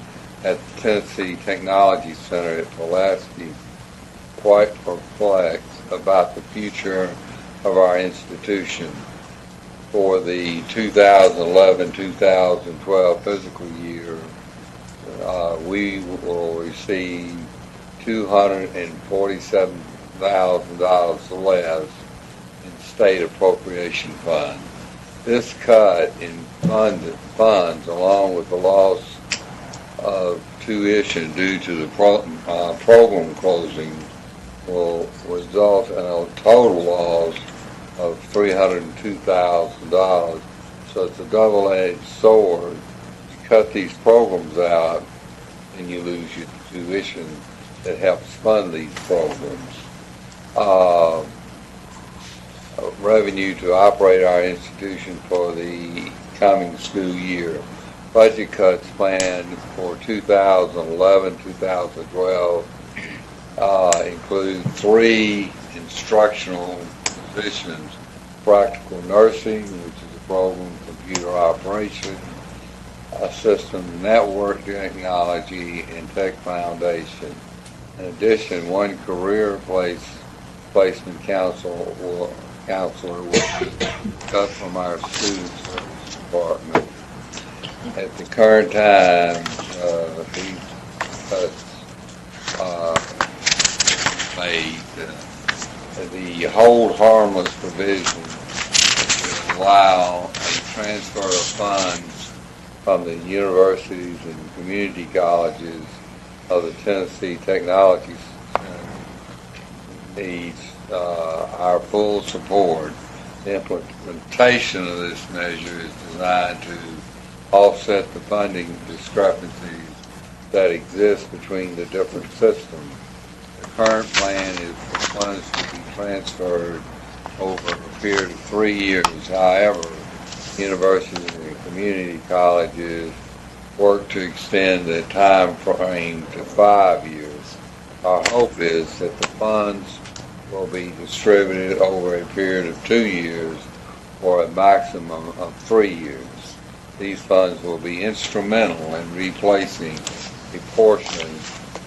at the Tennessee Technology Center at Pulaski quite perplexed about the future of our institution. For the 2011-2012 fiscal year, we will receive $247,000 less in state appropriation funds. This cut in funds, along with the loss of tuition due to the program closing, will result in a total loss of $302,000. So it's a double-edged sword. You cut these programs out, and you lose your tuition that helps fund these programs. Revenue to operate our institution for the coming school year. Budget cuts planned for 2011-2012 include 3 instructional positions: practical nursing, which is a program, computer operation, system network technology, and tech foundation. In addition, 1 career placement counselor will be cut from our student service department. At the current time, these cuts made the hold harmless provision will allow a transfer of funds from the universities and community colleges of the Tennessee Technology Center needs our full support. The implementation of this measure is designed to offset the funding discrepancies that exist between the different systems. The current plan is for funds to be transferred over a period of 3 years. However, universities and community colleges work to extend the time frame to 5 years. Our hope is that the funds will be distributed over a period of 2 years for a maximum of 3 years. These funds will be instrumental in replacing a portion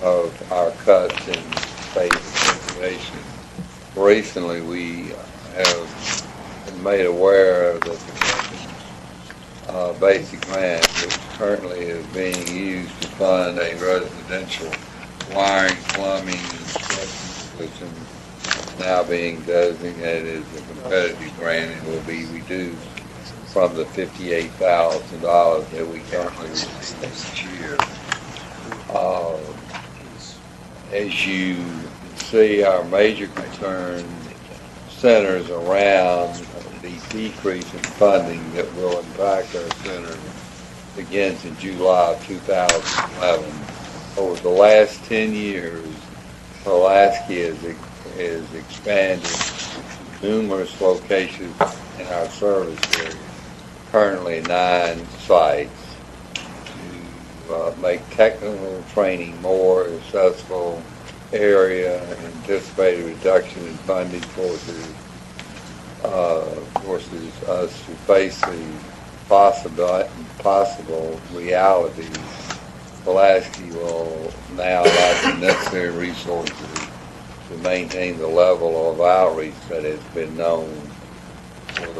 of our cuts in state appropriation. Recently, we have been made aware that the basic grant, which currently is being used to fund a residential wiring, plumbing, and construction system, now being designated as a competitive grant and will be reduced from the $58,000 that we currently receive this year. As you see, our major concern centers around the decrease in funding that will impact our center begins in July of 2011. Over the last 10 years, Pulaski has expanded to numerous locations in our service area, currently 9 sites, to make technical training more accessible area, anticipated reduction in funding forces us to face the possible realities. Pulaski will now have the necessary resources to maintain the level of outreach that has been known during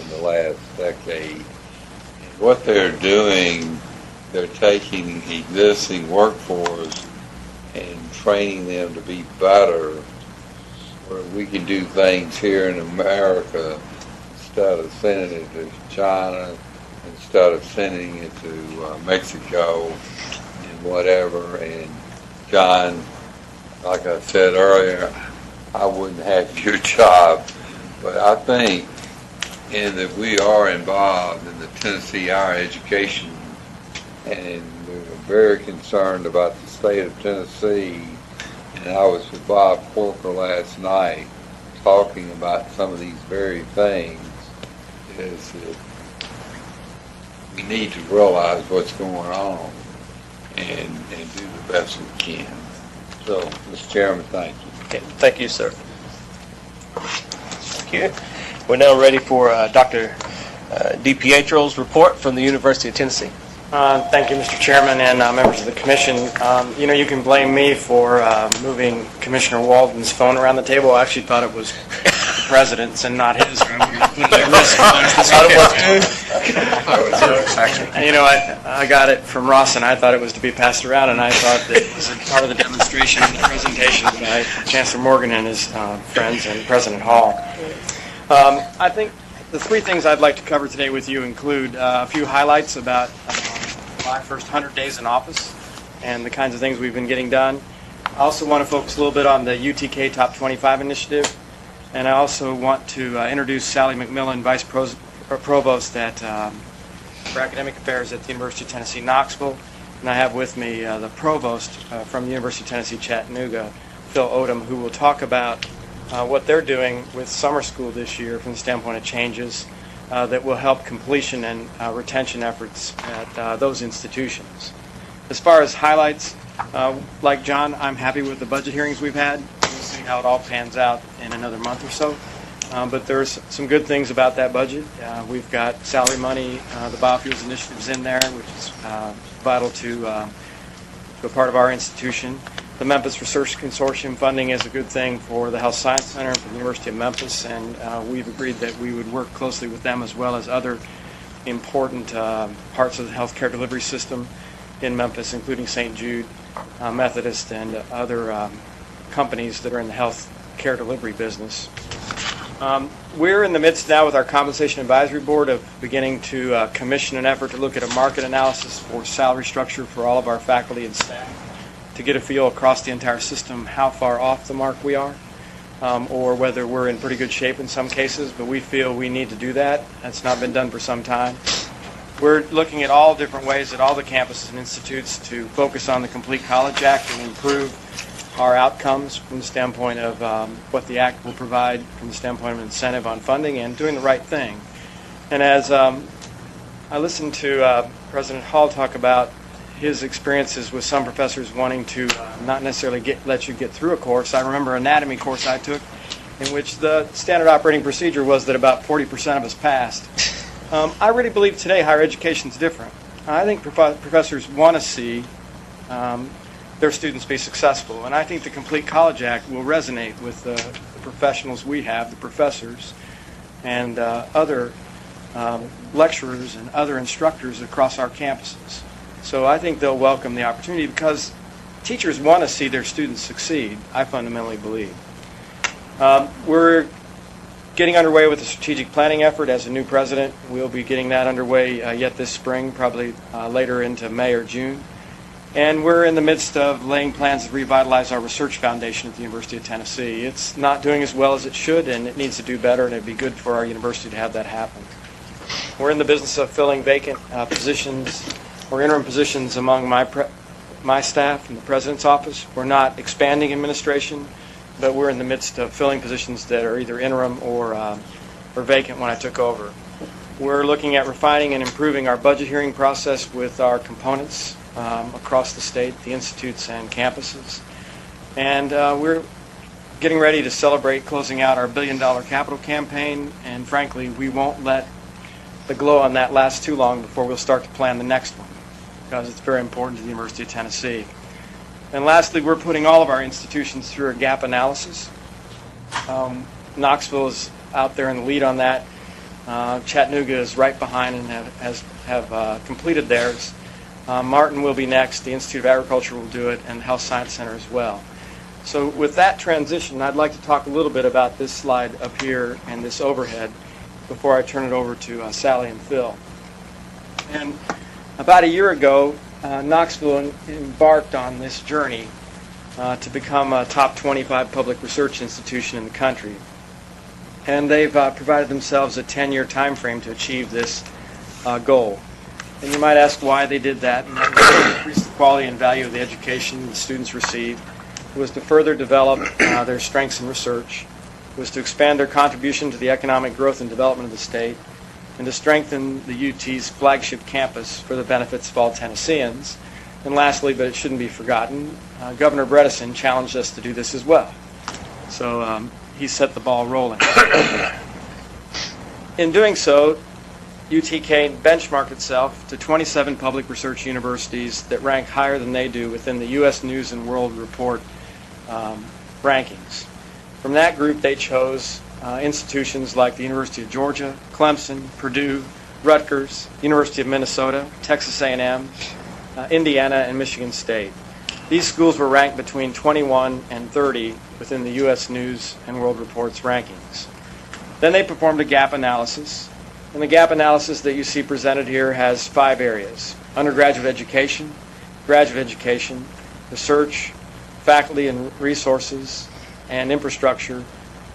the last decade. What they're doing, they're taking existing workforce and training them to be better, where we can do things here in America instead of sending it to China, instead of sending it to Mexico and whatever. And John, like I said earlier, I wouldn't have your job, but I think that we are involved in the Tennessee higher education, and we're very concerned about the state of Tennessee. And I was with Bob Corker last night talking about some of these very things, is that we need to realize what's going on and do the best we can. So, Mr. Chairman, thank you. Okay, thank you, sir. Thank you. We're now ready for Dr. DiPietro's report from the University of Tennessee. Thank you, Mr. Chairman, and members of the Commission. You can blame me for moving Commissioner Walden's phone around the table. I actually thought it was the President's and not his. I got it from Ross, and I thought it was to be passed around, and I thought that it was a part of the demonstration and the presentation by Chancellor Morgan and his friends and President Hall. I think the 3 things I'd like to cover today with you include a few highlights about my first 100 days in office and the kinds of things we've been getting done. I also want to focus a little bit on the UTK Top 25 initiative, and I also want to introduce Sally McMillan, Vice Provost for Academic Affairs at the University of Tennessee, Knoxville, and I have with me the Provost from the University of Tennessee, Chattanooga, Phil Odom, who will talk about what they're doing with summer school this year from the standpoint of changes that will help completion and retention efforts at those institutions. As far as highlights, like John, I'm happy with the budget hearings we've had. We'll see how it all pans out in another month or so. But there's some good things about that budget. We've got salary money, the biofuels initiatives in there, which is vital to a part of our institution. The Memphis Research Consortium funding is a good thing for the Health Science Center and for the University of Memphis, and we've agreed that we would work closely with them as well as other important parts of the healthcare delivery system in Memphis, including St. Jude, Methodist, and other companies that are in the health care delivery business. We're in the midst now with our Compensation Advisory Board of beginning to commission an effort to look at a market analysis for salary structure for all of our faculty and staff, to get a feel across the entire system how far off the mark we are, or whether we're in pretty good shape in some cases, but we feel we need to do that. That's not been done for some time. We're looking at all different ways at all the campuses and institutes to focus on the Complete College Act and improve our outcomes from the standpoint of what the Act will provide from the standpoint of incentive on funding and doing the right thing. And as I listened to President Hall talk about his experiences with some professors wanting to not necessarily let you get through a course. I remember an anatomy course I took, in which the standard operating procedure was that about 40% of us passed. I really believe today higher education is different. I think professors want to see their students be successful, and I think the Complete College Act will resonate with the professionals we have, the professors, and other lecturers and other instructors across our campuses. So I think they'll welcome the opportunity because teachers want to see their students succeed, I fundamentally believe. We're getting underway with a strategic planning effort. As a new president, we'll be getting that underway yet this spring, probably later into May or June. And we're in the midst of laying plans to revitalize our research foundation at the University of Tennessee. It's not doing as well as it should, and it needs to do better, and it'd be good for our university to have that happen. We're in the business of filling vacant positions or interim positions among my staff in the president's office. We're not expanding administration, but we're in the midst of filling positions that are either interim or vacant when I took over. We're looking at refining and improving our budget hearing process with our components across the state, the institutes and campuses. And we're getting ready to celebrate closing out our $1 billion capital campaign, and frankly, we won't let the glow on that last too long before we'll start to plan the next one, because it's very important to the University of Tennessee. And lastly, we're putting all of our institutions through a gap analysis. Knoxville is out there in the lead on that. Chattanooga is right behind and have completed theirs. Martin will be next. The Institute of Agriculture will do it, and the Health Science Center as well. So with that transition, I'd like to talk a little bit about this slide up here and this overhead before I turn it over to Sally and Phil. And about a year ago, Knoxville embarked on this journey to become a top 25 public research institution in the country. And they've provided themselves a 10-year time frame to achieve this goal. And you might ask why they did that. And that was to increase the quality and value of the education the students receive. It was to further develop their strengths in research. It was to expand their contribution to the economic growth and development of the state, and to strengthen the UT's flagship campus for the benefits of all Tennesseans. And lastly, but it shouldn't be forgotten, Governor Bredesen challenged us to do this as well. So he set the ball rolling. In doing so, UTK benchmarked itself to 27 public research universities that rank higher than they do within the U.S. News and World Report rankings. From that group, they chose institutions like the University of Georgia, Clemson, Purdue, Rutgers, University of Minnesota, Texas A&M, Indiana, and Michigan State. These schools were ranked between 21 and 30 within the U.S. News and World Report's rankings. Then they performed a gap analysis, and the gap analysis that you see presented here has 5 areas: undergraduate education, graduate education, research, faculty and resources, and infrastructure,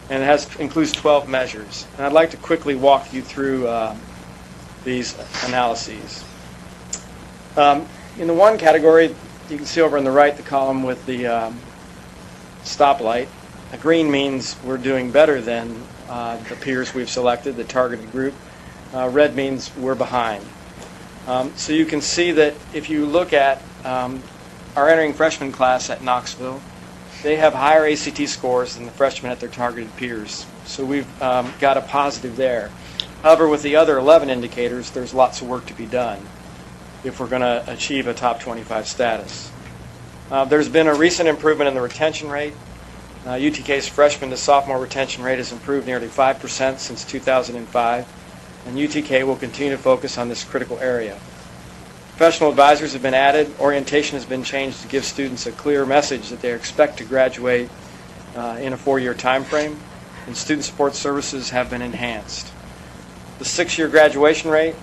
and it includes 12 measures. And I'd like to quickly walk you through these analyses. In the one category, you can see over on the right the column with the stoplight. A green means we're doing better than the peers we've selected, the targeted group. Red means we're behind. So you can see that if you look at our entering freshman class at Knoxville, they have higher ACT scores than the freshmen at their targeted peers. So we've got a positive there. However, with the other 11 indicators, there's lots of work to be done if we're going to achieve a top 25 status. There's been a recent improvement in the retention rate. UTK's freshman to sophomore retention rate has improved nearly 5% since 2005, and UTK will continue to focus on this critical area. Professional advisors have been added. Orientation has been changed to give students a clear message that they expect to graduate in a 4-year time frame, and student support services have been enhanced. The 6-year graduation rate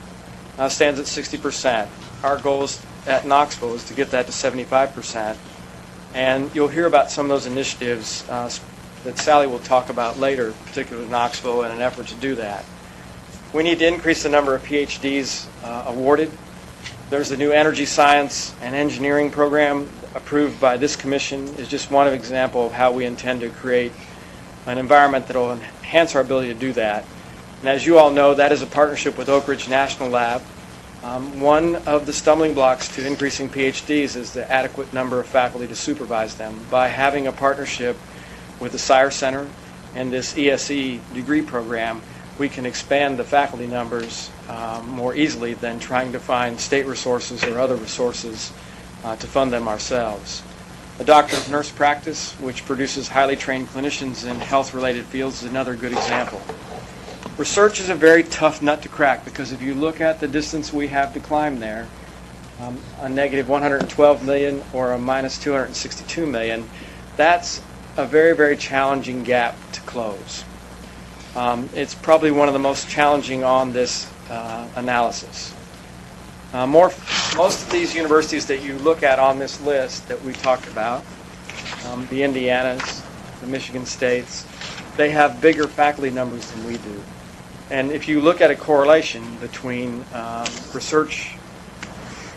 stands at 60%. Our goal at Knoxville is to get that to 75%, and you'll hear about some of those initiatives that Sally will talk about later, particularly Knoxville, in an effort to do that. We need to increase the number of PhDs awarded. There's the new Energy Science and Engineering program approved by this commission is just one example of how we intend to create an environment that will enhance our ability to do that. And as you all know, that is a partnership with Oak Ridge National Lab. One of the stumbling blocks to increasing PhDs is the adequate number of faculty to supervise them. By having a partnership with the Sire Center and this ESE degree program, we can expand the faculty numbers more easily than trying to find state resources or other resources to fund them ourselves. The Doctor of Nurse Practice, which produces highly trained clinicians in health-related fields, is another good example. Research is a very tough nut to crack because if you look at the distance we have to climb there, a negative 112 million or a minus 262 million, that's a very, very challenging gap to close. It's probably one of the most challenging on this analysis. Most of these universities that you look at on this list that we talked about, the Indianas, the Michigan States, they have bigger faculty numbers than we do. And if you look at a correlation between research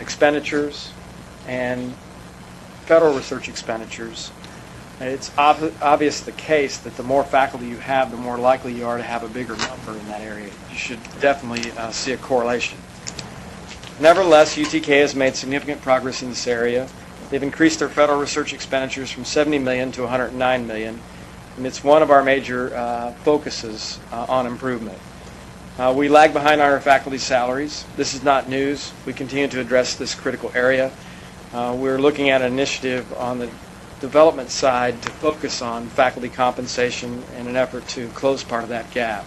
expenditures and federal research expenditures, it's obvious the case that the more faculty you have, the more likely you are to have a bigger number in that area. You should definitely see a correlation. Nevertheless, UTK has made significant progress in this area. They've increased their federal research expenditures from 70 million to 109 million, and it's one of our major focuses on improvement. We lag behind on our faculty salaries. This is not news. We continue to address this critical area. We're looking at an initiative on the development side to focus on faculty compensation in an effort to close part of that gap.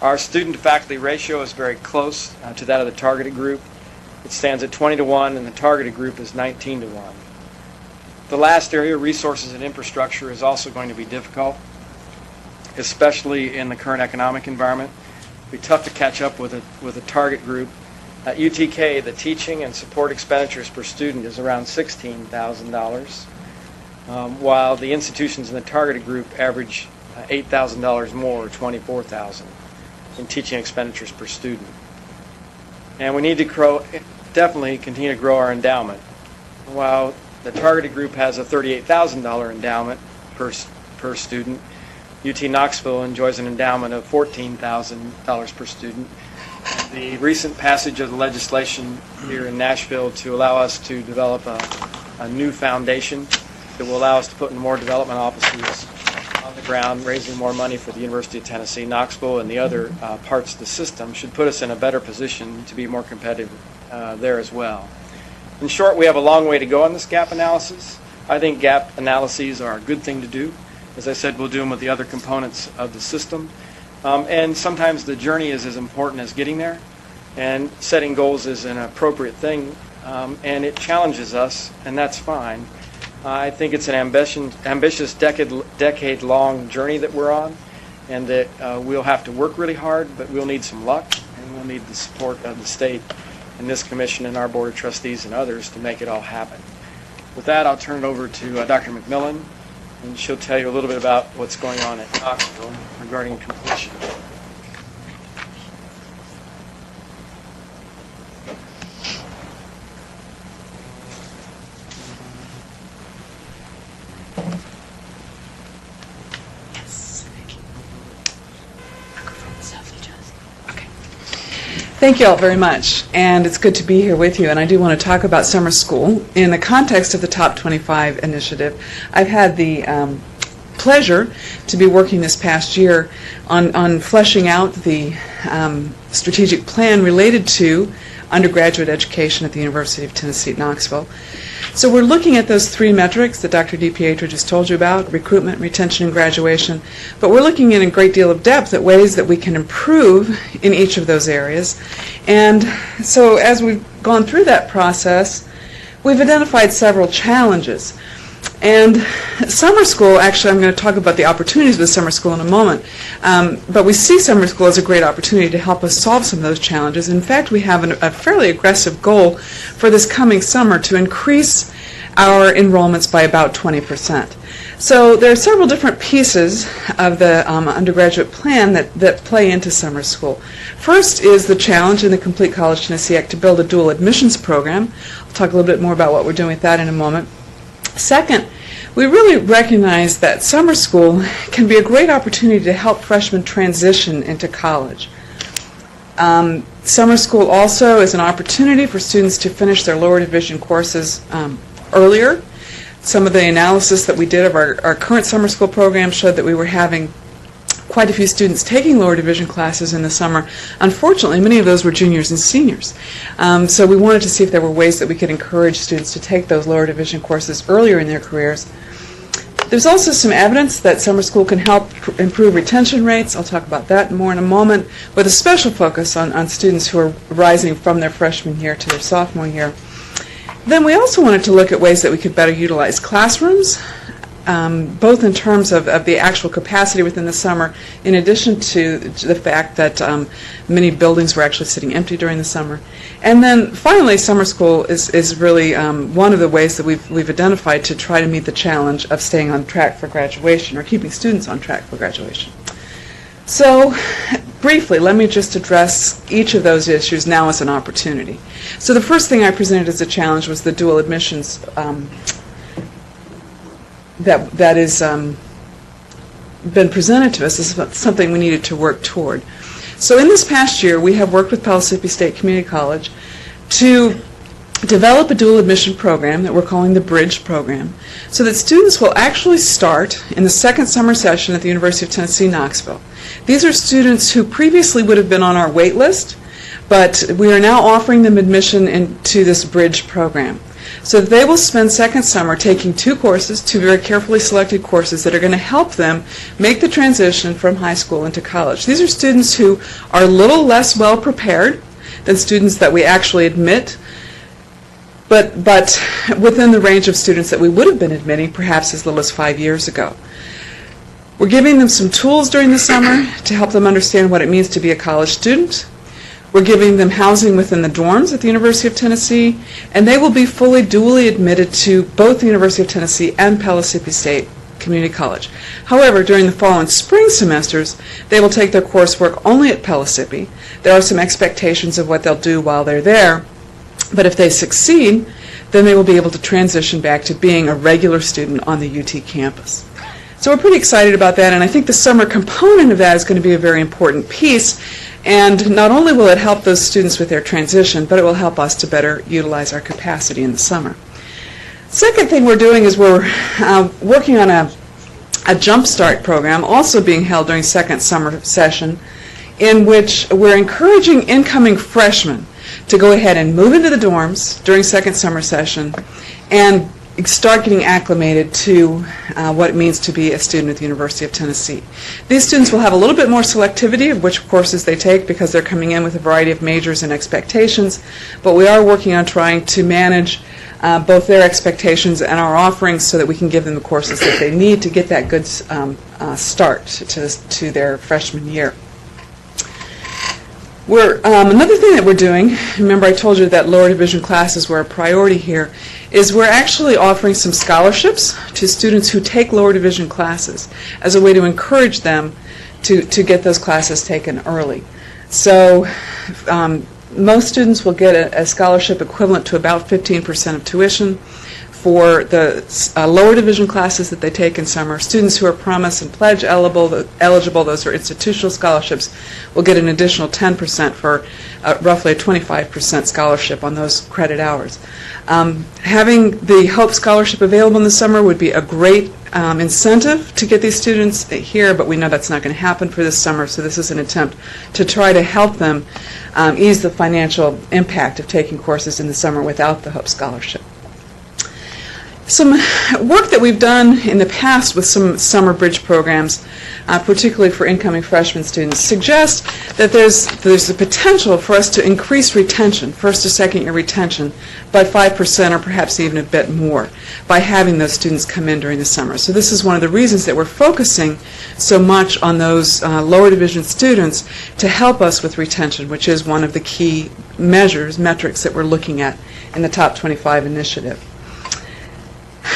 Our student-to-faculty ratio is very close to that of the targeted group. It stands at 20-1, and the targeted group is 19-1. The last area, resources and infrastructure, is also going to be difficult, especially in the current economic environment. It'll be tough to catch up with a target group. At UTK, the teaching and support expenditures per student is around $16,000, while the institutions in the targeted group average $8,000 more, or $24,000, in teaching expenditures per student. And we need to definitely continue to grow our endowment. While the targeted group has a $38,000 endowment per student, UT Knoxville enjoys an endowment of $14,000 per student. The recent passage of the legislation here in Nashville to allow us to develop a new foundation that will allow us to put in more development offices on the ground, raising more money for the University of Tennessee, Knoxville, and the other parts of the system should put us in a better position to be more competitive there as well. In short, we have a long way to go on this gap analysis. I think gap analyses are a good thing to do. As I said, we'll do them with the other components of the system. And sometimes the journey is as important as getting there, and setting goals is an appropriate thing, and it challenges us, and that's fine. I think it's an ambitious decade-long journey that we're on, and that we'll have to work really hard, but we'll need some luck, and we'll need the support of the state and this commission and our Board of Trustees and others to make it all happen. With that, I'll turn it over to Dr. McMillan, and she'll tell you a little bit about what's going on at Knoxville regarding completion. Thank you all very much, and it's good to be here with you. And I do want to talk about summer school in the context of the Top 25 initiative. I've had the pleasure to be working this past year on fleshing out the strategic plan related to undergraduate education at the University of Tennessee at Knoxville. So we're looking at those three metrics that Dr. DiPietro just told you about, recruitment, retention, and graduation, but we're looking in a great deal of depth at ways that we can improve in each of those areas. And so as we've gone through that process, we've identified several challenges. And summer school, actually I'm going to talk about the opportunities with summer school in a moment, but we see summer school as a great opportunity to help us solve some of those challenges. In fact, we have a fairly aggressive goal for this coming summer to increase our enrollments by about 20%. So there are several different pieces of the undergraduate plan that play into summer school. First is the challenge in the Complete College Tennessee Act to build a dual admissions program. I'll talk a little bit more about what we're doing with that in a moment. Second, we really recognize that summer school can be a great opportunity to help freshmen transition into college. Summer school also is an opportunity for students to finish their lower division courses earlier. Some of the analysis that we did of our current summer school program showed that we were having quite a few students taking lower division classes in the summer. Unfortunately, many of those were juniors and seniors. So we wanted to see if there were ways that we could encourage students to take those lower division courses earlier in their careers. There's also some evidence that summer school can help improve retention rates. I'll talk about that more in a moment, with a special focus on students who are rising from their freshman year to their sophomore year. Then we also wanted to look at ways that we could better utilize classrooms, both in terms of the actual capacity within the summer, in addition to the fact that many buildings were actually sitting empty during the summer. And then finally, summer school is really one of the ways that we've identified to try to meet the challenge of staying on track for graduation, or keeping students on track for graduation. So briefly, let me just address each of those issues now as an opportunity. So the first thing I presented as a challenge was the dual admissions that is been presented to us as something we needed to work toward. So in this past year, we have worked with Pellissippi State Community College to develop a dual admission program that we're calling the Bridge program, so that students will actually start in the second summer session at the University of Tennessee, Knoxville. These are students who previously would have been on our wait list, but we are now offering them admission into this Bridge program. So they will spend second summer taking two very carefully selected courses that are going to help them make the transition from high school into college. These are students who are a little less well prepared than students that we actually admit, but within the range of students that we would have been admitting perhaps as little as 5 years ago. We're giving them some tools during the summer to help them understand what it means to be a college student. We're giving them housing within the dorms at the University of Tennessee, and they will be fully dually admitted to both the University of Tennessee and Pellissippi State Community College. However, during the fall and spring semesters, they will take their coursework only at Pellissippi. There are some expectations of what they'll do while they're there, but if they succeed, then they will be able to transition back to being a regular student on the UT campus. So we're pretty excited about that, and I think the summer component of that is going to be a very important piece. And not only will it help those students with their transition, but it will help us to better utilize our capacity in the summer. Second thing we're doing is we're working on a Jump Start program, also being held during second summer session, in which we're encouraging incoming freshmen to go ahead and move into the dorms during second summer session and start getting acclimated to what it means to be a student at the University of Tennessee. These students will have a little bit more selectivity of which courses they take because they're coming in with a variety of majors and expectations, but we are working on trying to manage both their expectations and our offerings so that we can give them the courses that they need to get that good start to their freshman year. Another thing that we're doing, remember I told you that lower division classes were a priority here, is we're actually offering some scholarships to students who take lower division classes as a way to encourage them to get those classes taken early. So most students will get a scholarship equivalent to about 15% of tuition for the lower division classes that they take in summer. Students who are promise and pledge eligible, those are institutional scholarships, will get an additional 10% for roughly a 25% scholarship on those credit hours. Having the Hope Scholarship available in the summer would be a great incentive to get these students here, but we know that's not going to happen for this summer, so this is an attempt to try to help them ease the financial impact of taking courses in the summer without the Hope Scholarship. Some work that we've done in the past with some summer bridge programs, particularly for incoming freshman students, suggests that there's the potential for us to increase retention, first to second year retention, by 5% or perhaps even a bit more by having those students come in during the summer. So this is one of the reasons that we're focusing so much on those lower division students to help us with retention, which is one of the key metrics that we're looking at in the Top 25 initiative.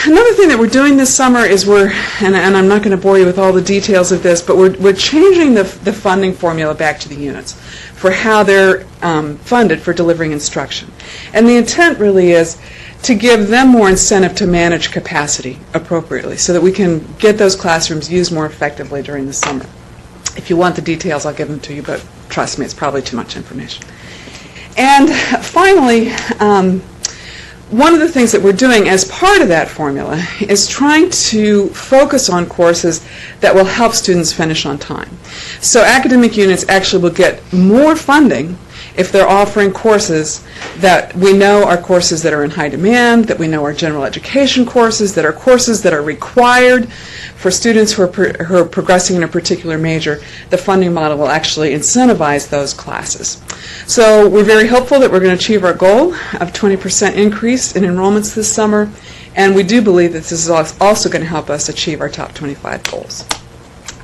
Another thing that we're doing this summer is and I'm not going to bore you with all the details of this, but we're changing the funding formula back to the units for how they're funded for delivering instruction. And the intent really is to give them more incentive to manage capacity appropriately so that we can get those classrooms used more effectively during the summer. If you want the details, I'll give them to you, but trust me, it's probably too much information. And finally, one of the things that we're doing as part of that formula is trying to focus on courses that will help students finish on time. So academic units actually will get more funding if they're offering courses that we know are courses that are in high demand, that we know are general education courses, that are required for students who are progressing in a particular major. The funding model will actually incentivize those classes. So we're very hopeful that we're going to achieve our goal of 20% increase in enrollments this summer, and we do believe that this is also going to help us achieve our top 25 goals.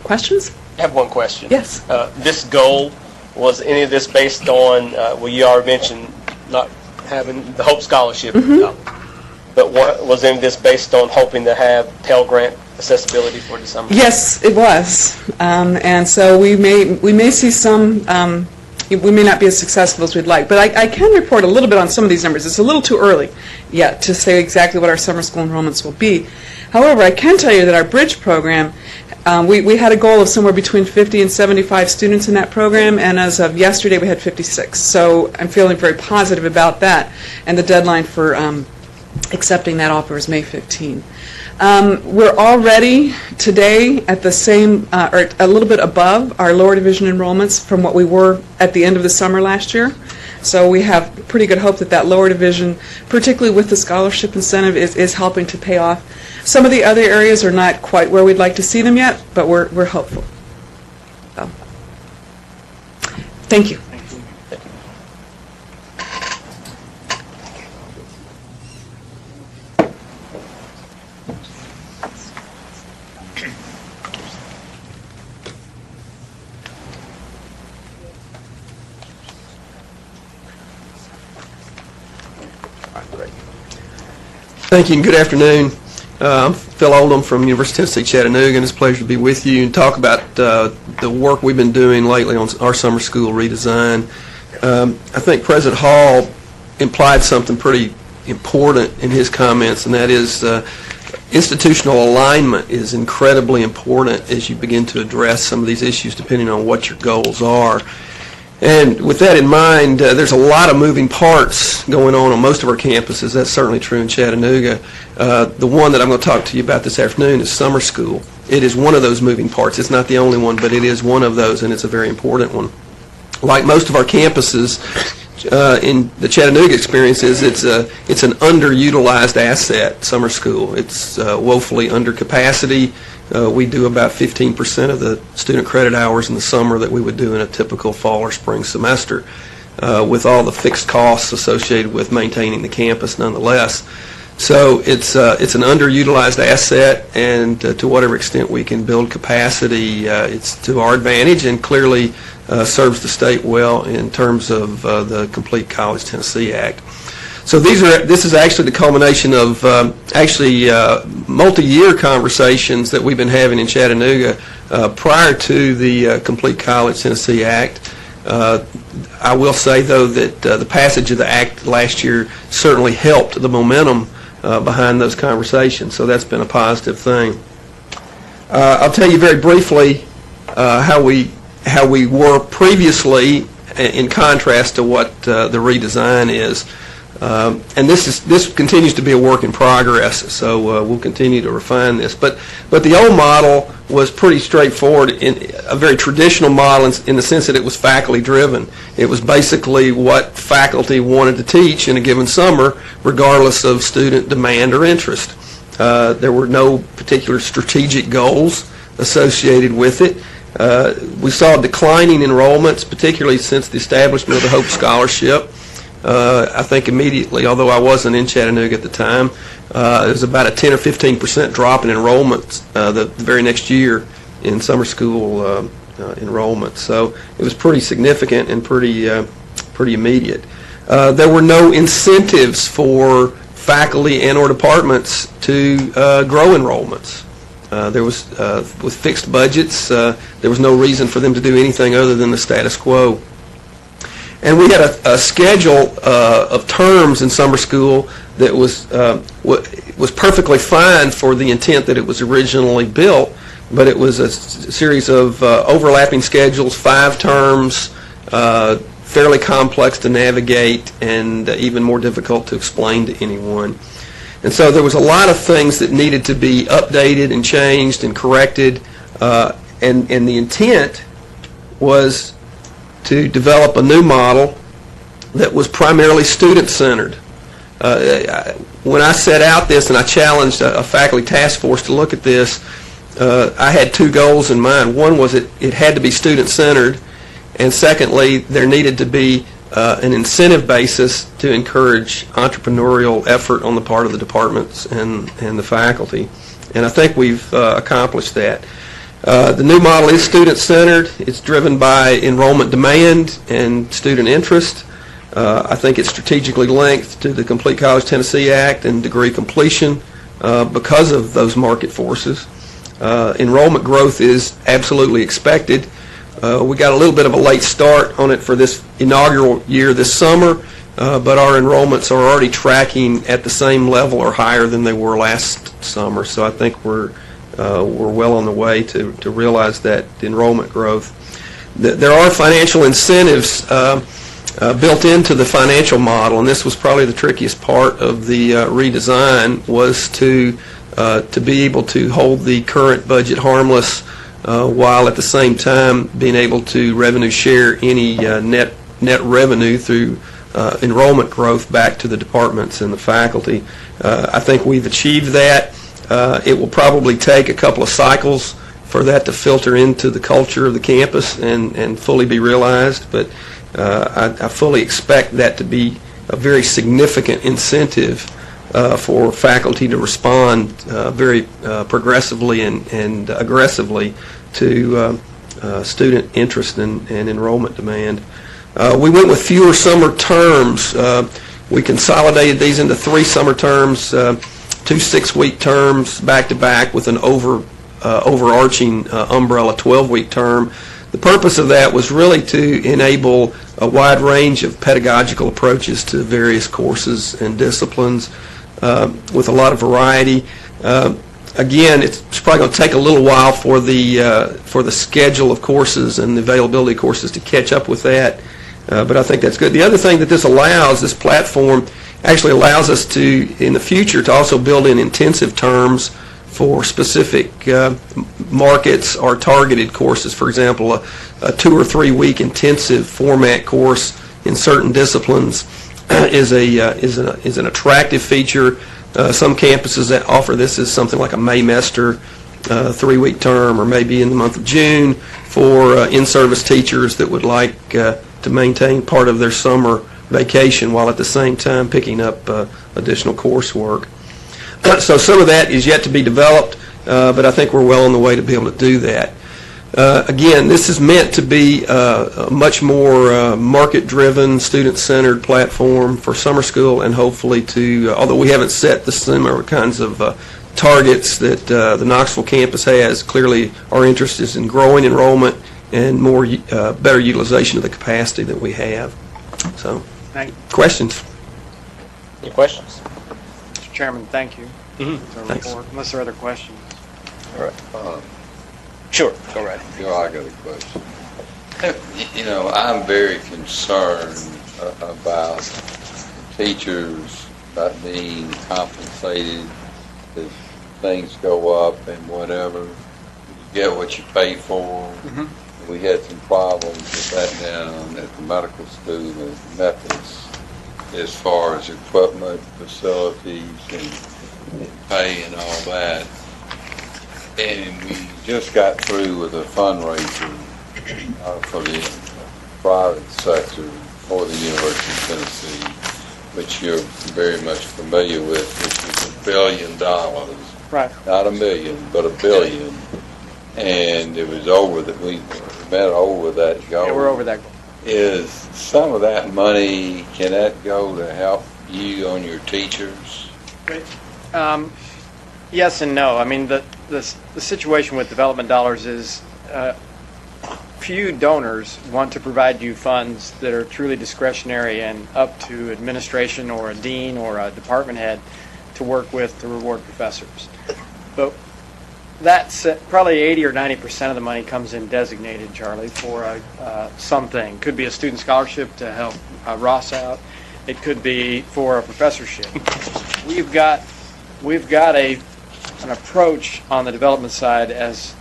Questions? I have one question. Yes. This goal, was any of this based on, well, you already mentioned not having the Hope Scholarship, but was any of this based on hoping to have Pell Grant accessibility for the summer? Yes, it was. And so we may see some, we may not be as successful as we'd like, but I can report a little bit on some of these numbers. It's a little too early yet to say exactly what our summer school enrollments will be. However, I can tell you that our Bridge program, we had a goal of somewhere between 50 and 75 students in that program, and as of yesterday we had 56. So I'm feeling very positive about that, and the deadline for accepting that offer is May 15. We're already today at the same, or a little bit above our lower division enrollments from what we were at the end of the summer last year. So we have pretty good hope that that lower division, particularly with the scholarship incentive, is helping to pay off. Some of the other areas are not quite where we'd like to see them yet, but we're hopeful. So, thank you. Thank you and good afternoon. I'm Phil Oldham from University of Tennessee, Chattanooga, and it's a pleasure to be with you and talk about the work we've been doing lately on our summer school redesign. I think President Hall implied something pretty important in his comments, and that is institutional alignment is incredibly important as you begin to address some of these issues depending on what your goals are. And with that in mind, there's a lot of moving parts going on most of our campuses. That's certainly true in Chattanooga. The one that I'm going to talk to you about this afternoon is summer school. It is one of those moving parts. It's not the only one, but it is one of those, and it's a very important one. Like most of our campuses, in the Chattanooga experience, it's an underutilized asset, summer school. It's woefully under capacity. We do about 15% of the student credit hours in the summer that we would do in a typical fall or spring semester, with all the fixed costs associated with maintaining the campus nonetheless. So it's an underutilized asset, and to whatever extent we can build capacity, it's to our advantage and clearly serves the state well in terms of the Complete College Tennessee Act. So this is actually the culmination of multi-year conversations that we've been having in Chattanooga prior to the Complete College Tennessee Act. I will say, though, that the passage of the Act last year certainly helped the momentum behind those conversations, so that's been a positive thing. I'll tell you very briefly how we were previously in contrast to what the redesign is. And this continues to be a work in progress, so we'll continue to refine this. But the old model was pretty straightforward, in a very traditional model in the sense that it was faculty driven. It was basically what faculty wanted to teach in a given summer, regardless of student demand or interest. There were no particular strategic goals associated with it. We saw declining enrollments, particularly since the establishment of the Hope Scholarship. I think immediately, although I wasn't in Chattanooga at the time, it was about a 10 or 15% drop in enrollments the very next year in summer school enrollment. So it was pretty significant and pretty immediate. There were no incentives for faculty and or departments to grow enrollments. There was, with fixed budgets, there was no reason for them to do anything other than the status quo. And we had a schedule of terms in summer school that was perfectly fine for the intent that it was originally built, but it was a series of overlapping schedules, 5 terms, fairly complex to navigate and even more difficult to explain to anyone. And so there was a lot of things that needed to be updated and changed and corrected, and the intent was to develop a new model that was primarily student-centered. When I set out this and I challenged a faculty task force to look at this, I had two goals in mind. One was it had to be student-centered, and secondly, there needed to be an incentive basis to encourage entrepreneurial effort on the part of the departments and the faculty. And I think we've accomplished that. The new model is student-centered. It's driven by enrollment demand and student interest. I think it's strategically linked to the Complete College Tennessee Act and degree completion because of those market forces. Enrollment growth is absolutely expected. We got a little bit of a late start on it for this inaugural year this summer, but our enrollments are already tracking at the same level or higher than they were last summer. So I think we're well on the way to realize that enrollment growth. There are financial incentives built into the financial model, and this was probably the trickiest part of the redesign, was to be able to hold the current budget harmless while at the same time being able to revenue share any net revenue through enrollment growth back to the departments and the faculty. I think we've achieved that. It will probably take a couple of cycles for that to filter into the culture of the campus and fully be realized, but I fully expect that to be a very significant incentive for faculty to respond very progressively and aggressively to student interest and enrollment demand. We went with fewer summer terms. We consolidated these into 3 summer terms, 2 6-week terms back-to-back with an overarching umbrella 12-week term. The purpose of that was really to enable a wide range of pedagogical approaches to various courses and disciplines with a lot of variety. Again, it's probably going to take a little while for the schedule of courses and the availability of courses to catch up with that, but I think that's good. The other thing that this platform actually allows us to, in the future, to also build in intensive terms for specific markets or targeted courses. For example, a 2 or 3 week intensive format course in certain disciplines is an attractive feature. Some campuses that offer this as something like a Maymester 3-week term, or maybe in the month of June for in-service teachers that would like to maintain part of their summer vacation while at the same time picking up additional coursework. So some of that is yet to be developed, but I think we're well on the way to be able to do that. Again, this is meant to be a much more market-driven, student-centered platform for summer school, and hopefully although we haven't set the similar kinds of targets that the Knoxville campus has, clearly our interest is in growing enrollment and better utilization of the capacity that we have. So, questions? Any questions? Mr. Chairman, thank you. Thanks. Unless there are other questions. All right. Sure, go right. I got a question. I'm very concerned about teachers not being compensated as things go up and whatever. You get what you pay for. We had some problems with that down at the medical school in Memphis as far as equipment, facilities, and pay and all that. And we just got through with a fundraiser for the private sector for the University of Tennessee, which you're very much familiar with, which was $1 billion. Right. Not $1 million, but $1 billion. And it was we met over that goal. Yeah, we're over that goal. Is some of that money, can that go to help you on your teachers? Yes and no. I mean, the situation with development dollars is few donors want to provide you funds that are truly discretionary and up to administration or a dean or a department head to work with to reward professors. But That's probably 80 or 90% of the money comes in designated, Charlie, for something. Could be a student scholarship to help Ross out. It could be for a professorship. We've got an approach on the development side as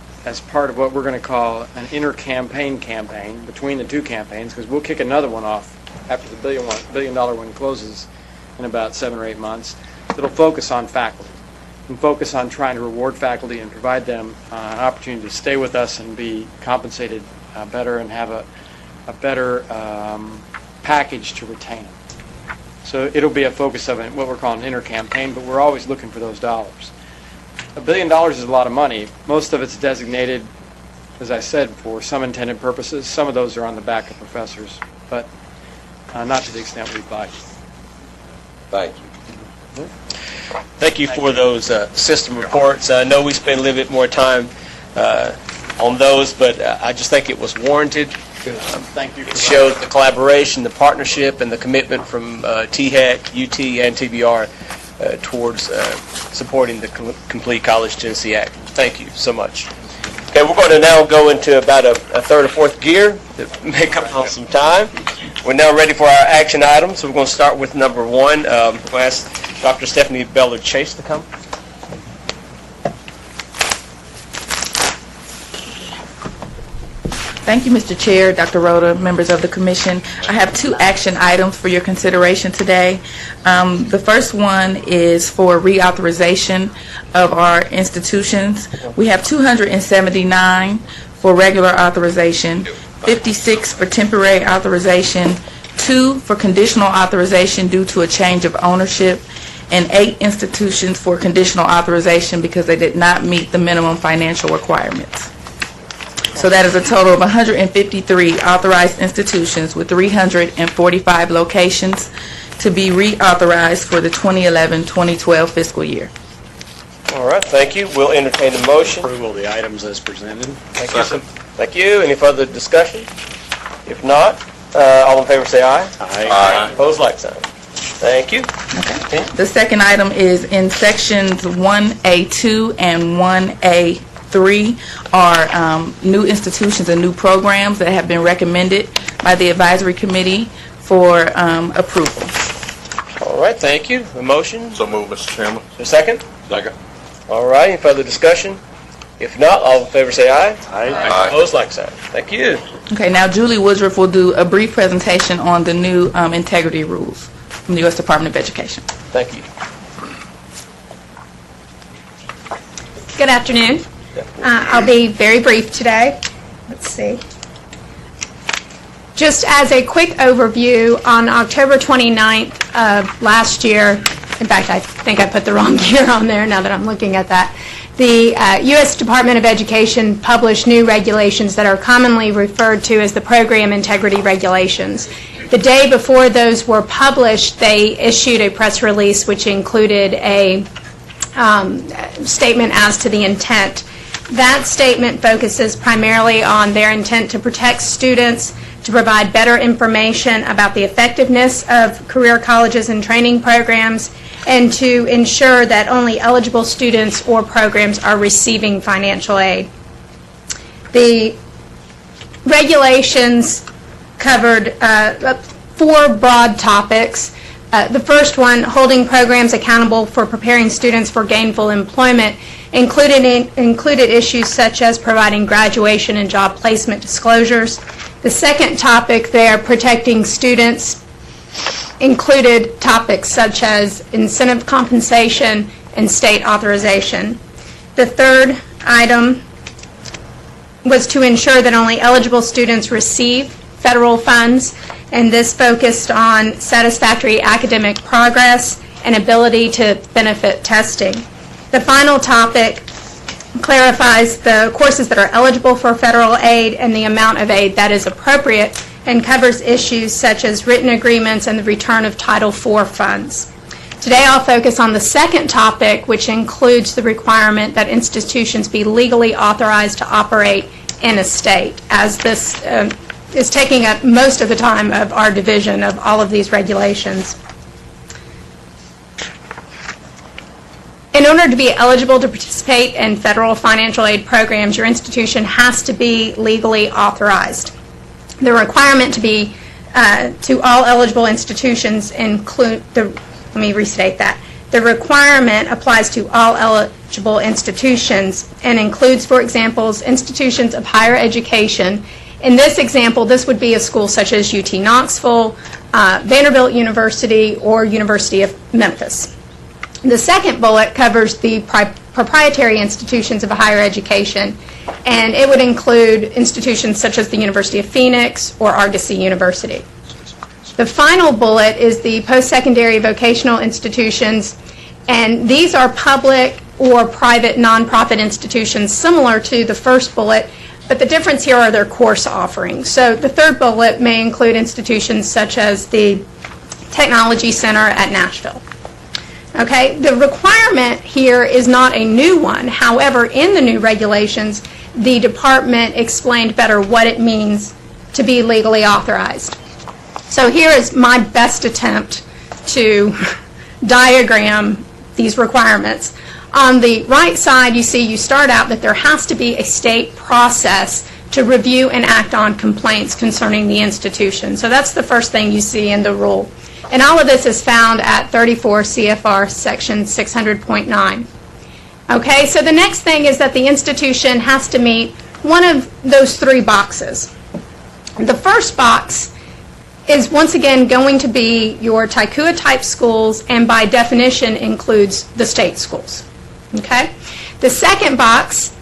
part of what we're going to call an inter-campaign campaign between the two campaigns, because we'll kick another one off after the $1 billion one closes in about 7 or 8 months. It'll focus on faculty and focus on trying to reward faculty and provide them an opportunity to stay with us and be compensated better and have a better package to retain them. So it'll be a focus of what we're calling an inter-campaign, but we're always looking for those dollars. $1 billion is a lot of money. Most of it's designated, as I said, for some intended purposes. Some of those are on the back of professors, but not to the extent we'd like. Thank you. Thank you for those system reports. I know we spent a little bit more time on those, but I just think it was warranted. Thank you. It shows the collaboration, the partnership, and the commitment from THEC, UT, and TBR towards supporting the Complete College Tennessee Act. Thank you so much. Okay, we're going to now go into about a third or fourth gear to make up on some time. We're now ready for our action items. So we're going to start with number 1. We'll ask Dr. Stephanie Bellard-Chase to come. Thank you, Mr. Chair, Dr. Rhoda, members of the Commission. I have 2 action items for your consideration today. The first one is for reauthorization of our institutions. We have 279 for regular authorization, 56 for temporary authorization, 2 for conditional authorization due to a change of ownership, and 8 institutions for conditional authorization because they did not meet the minimum financial requirements. So that is a total of 153 authorized institutions with 345 locations to be reauthorized for the 2011-2012 fiscal year. All right, thank you. We'll entertain a motion. Approval of the items as presented. Thank you. Thank you. Any further discussion? If not, all in favor say aye. Aye. Opposed, like sign. Thank you. Okay. The second item is in sections 1A2 and 1A3 are new institutions and new programs that have been recommended by the advisory committee for approval. All right, thank you. A motion? So move, Mr. Chairman. A second? Second. All right, any further discussion? If not, all in favor say aye. Aye. Opposed, like sign. Thank you. Okay, now Julie Woodruff will do a brief presentation on the new integrity rules from the U.S. Department of Education. Thank you. Good afternoon. I'll be very brief today. Let's see. Just as a quick overview, on October 29th of last year, in fact, I think I put the wrong year on there now that I'm looking at that, the U.S. Department of Education published new regulations that are commonly referred to as the Program Integrity Regulations. The day before those were published, they issued a press release which included a statement as to the intent. That statement focuses primarily on their intent to protect students, to provide better information about the effectiveness of career colleges and training programs, and to ensure that only eligible students or programs are receiving financial aid. The regulations covered 4 broad topics. The first one, holding programs accountable for preparing students for gainful employment, included issues such as providing graduation and job placement disclosures. The second topic there, protecting students, included topics such as incentive compensation and state authorization. The third item was to ensure that only eligible students receive federal funds, and this focused on satisfactory academic progress and ability to benefit testing. The final topic clarifies the courses that are eligible for federal aid and the amount of aid that is appropriate, and covers issues such as written agreements and the return of Title IV funds. Today I'll focus on the second topic, which includes the requirement that institutions be legally authorized to operate in a state, as this is taking up most of the time of our division of all of these regulations. In order order to be eligible to participate in federal financial aid programs, your institution has to be legally authorized. The requirement to be to all eligible institutions include let me restate that. The requirement applies to all eligible institutions and includes, for example, institutions of higher education. In this example, this would be a school such as UT Knoxville, Vanderbilt University, or University of Memphis. The second bullet covers the proprietary institutions of higher education, and it would include institutions such as the University of Phoenix or Argosy University. The final bullet is the post-secondary vocational institutions, and these are public or private nonprofit institutions similar to the first bullet, but the difference here are their course offerings. So the third bullet may include institutions such as the Technology Center at Nashville. Okay, the requirement here is not a new one. However, in the new regulations, the department explained better what it means to be legally authorized. So here is my best attempt to diagram these requirements. On the right side, you start out that there has to be a state process to review and act on complaints concerning the institution. So that's the first thing you see in the rule. And all of this is found at 34 CFR section 600.9. Okay, so the next thing is that the institution has to meet one of those three boxes. The first box is once again going to be your THEC type schools, and by definition includes the state schools. Okay? The second box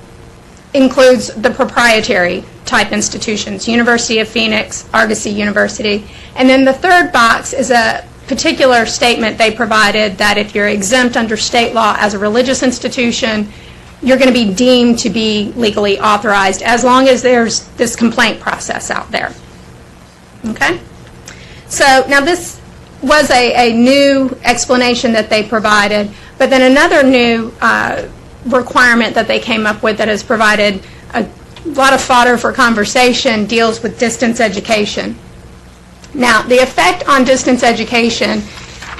includes the proprietary type institutions, University of Phoenix, Argosy University. And then the third box is a particular statement they provided that if you're exempt under state law as a religious institution, you're going to be deemed to be legally authorized as long as there's this complaint process out there. Okay? So now this was a new explanation that they provided, but then another new requirement that they came up with that has provided a lot of fodder for conversation deals with distance education. Now, the effect on distance education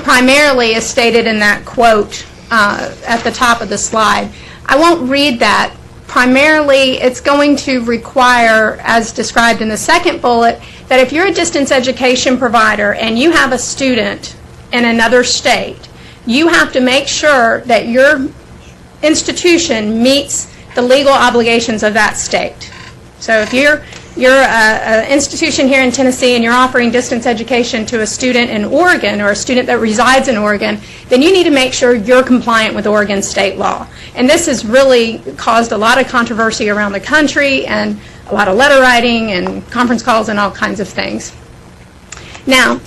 primarily is stated in that quote at the top of the slide. I won't read that. Primarily, it's going to require, as described in the second bullet, that if you're a distance education provider and you have a student in another state, you have to make sure that your institution meets the legal obligations of that state. So if you're an institution here in Tennessee and you're offering distance education to a student in Oregon or a student that resides in Oregon, then you need to make sure you're compliant with Oregon state law. And this has really caused a lot of controversy around the country and a lot of letter writing and conference calls and all kinds of things. Now,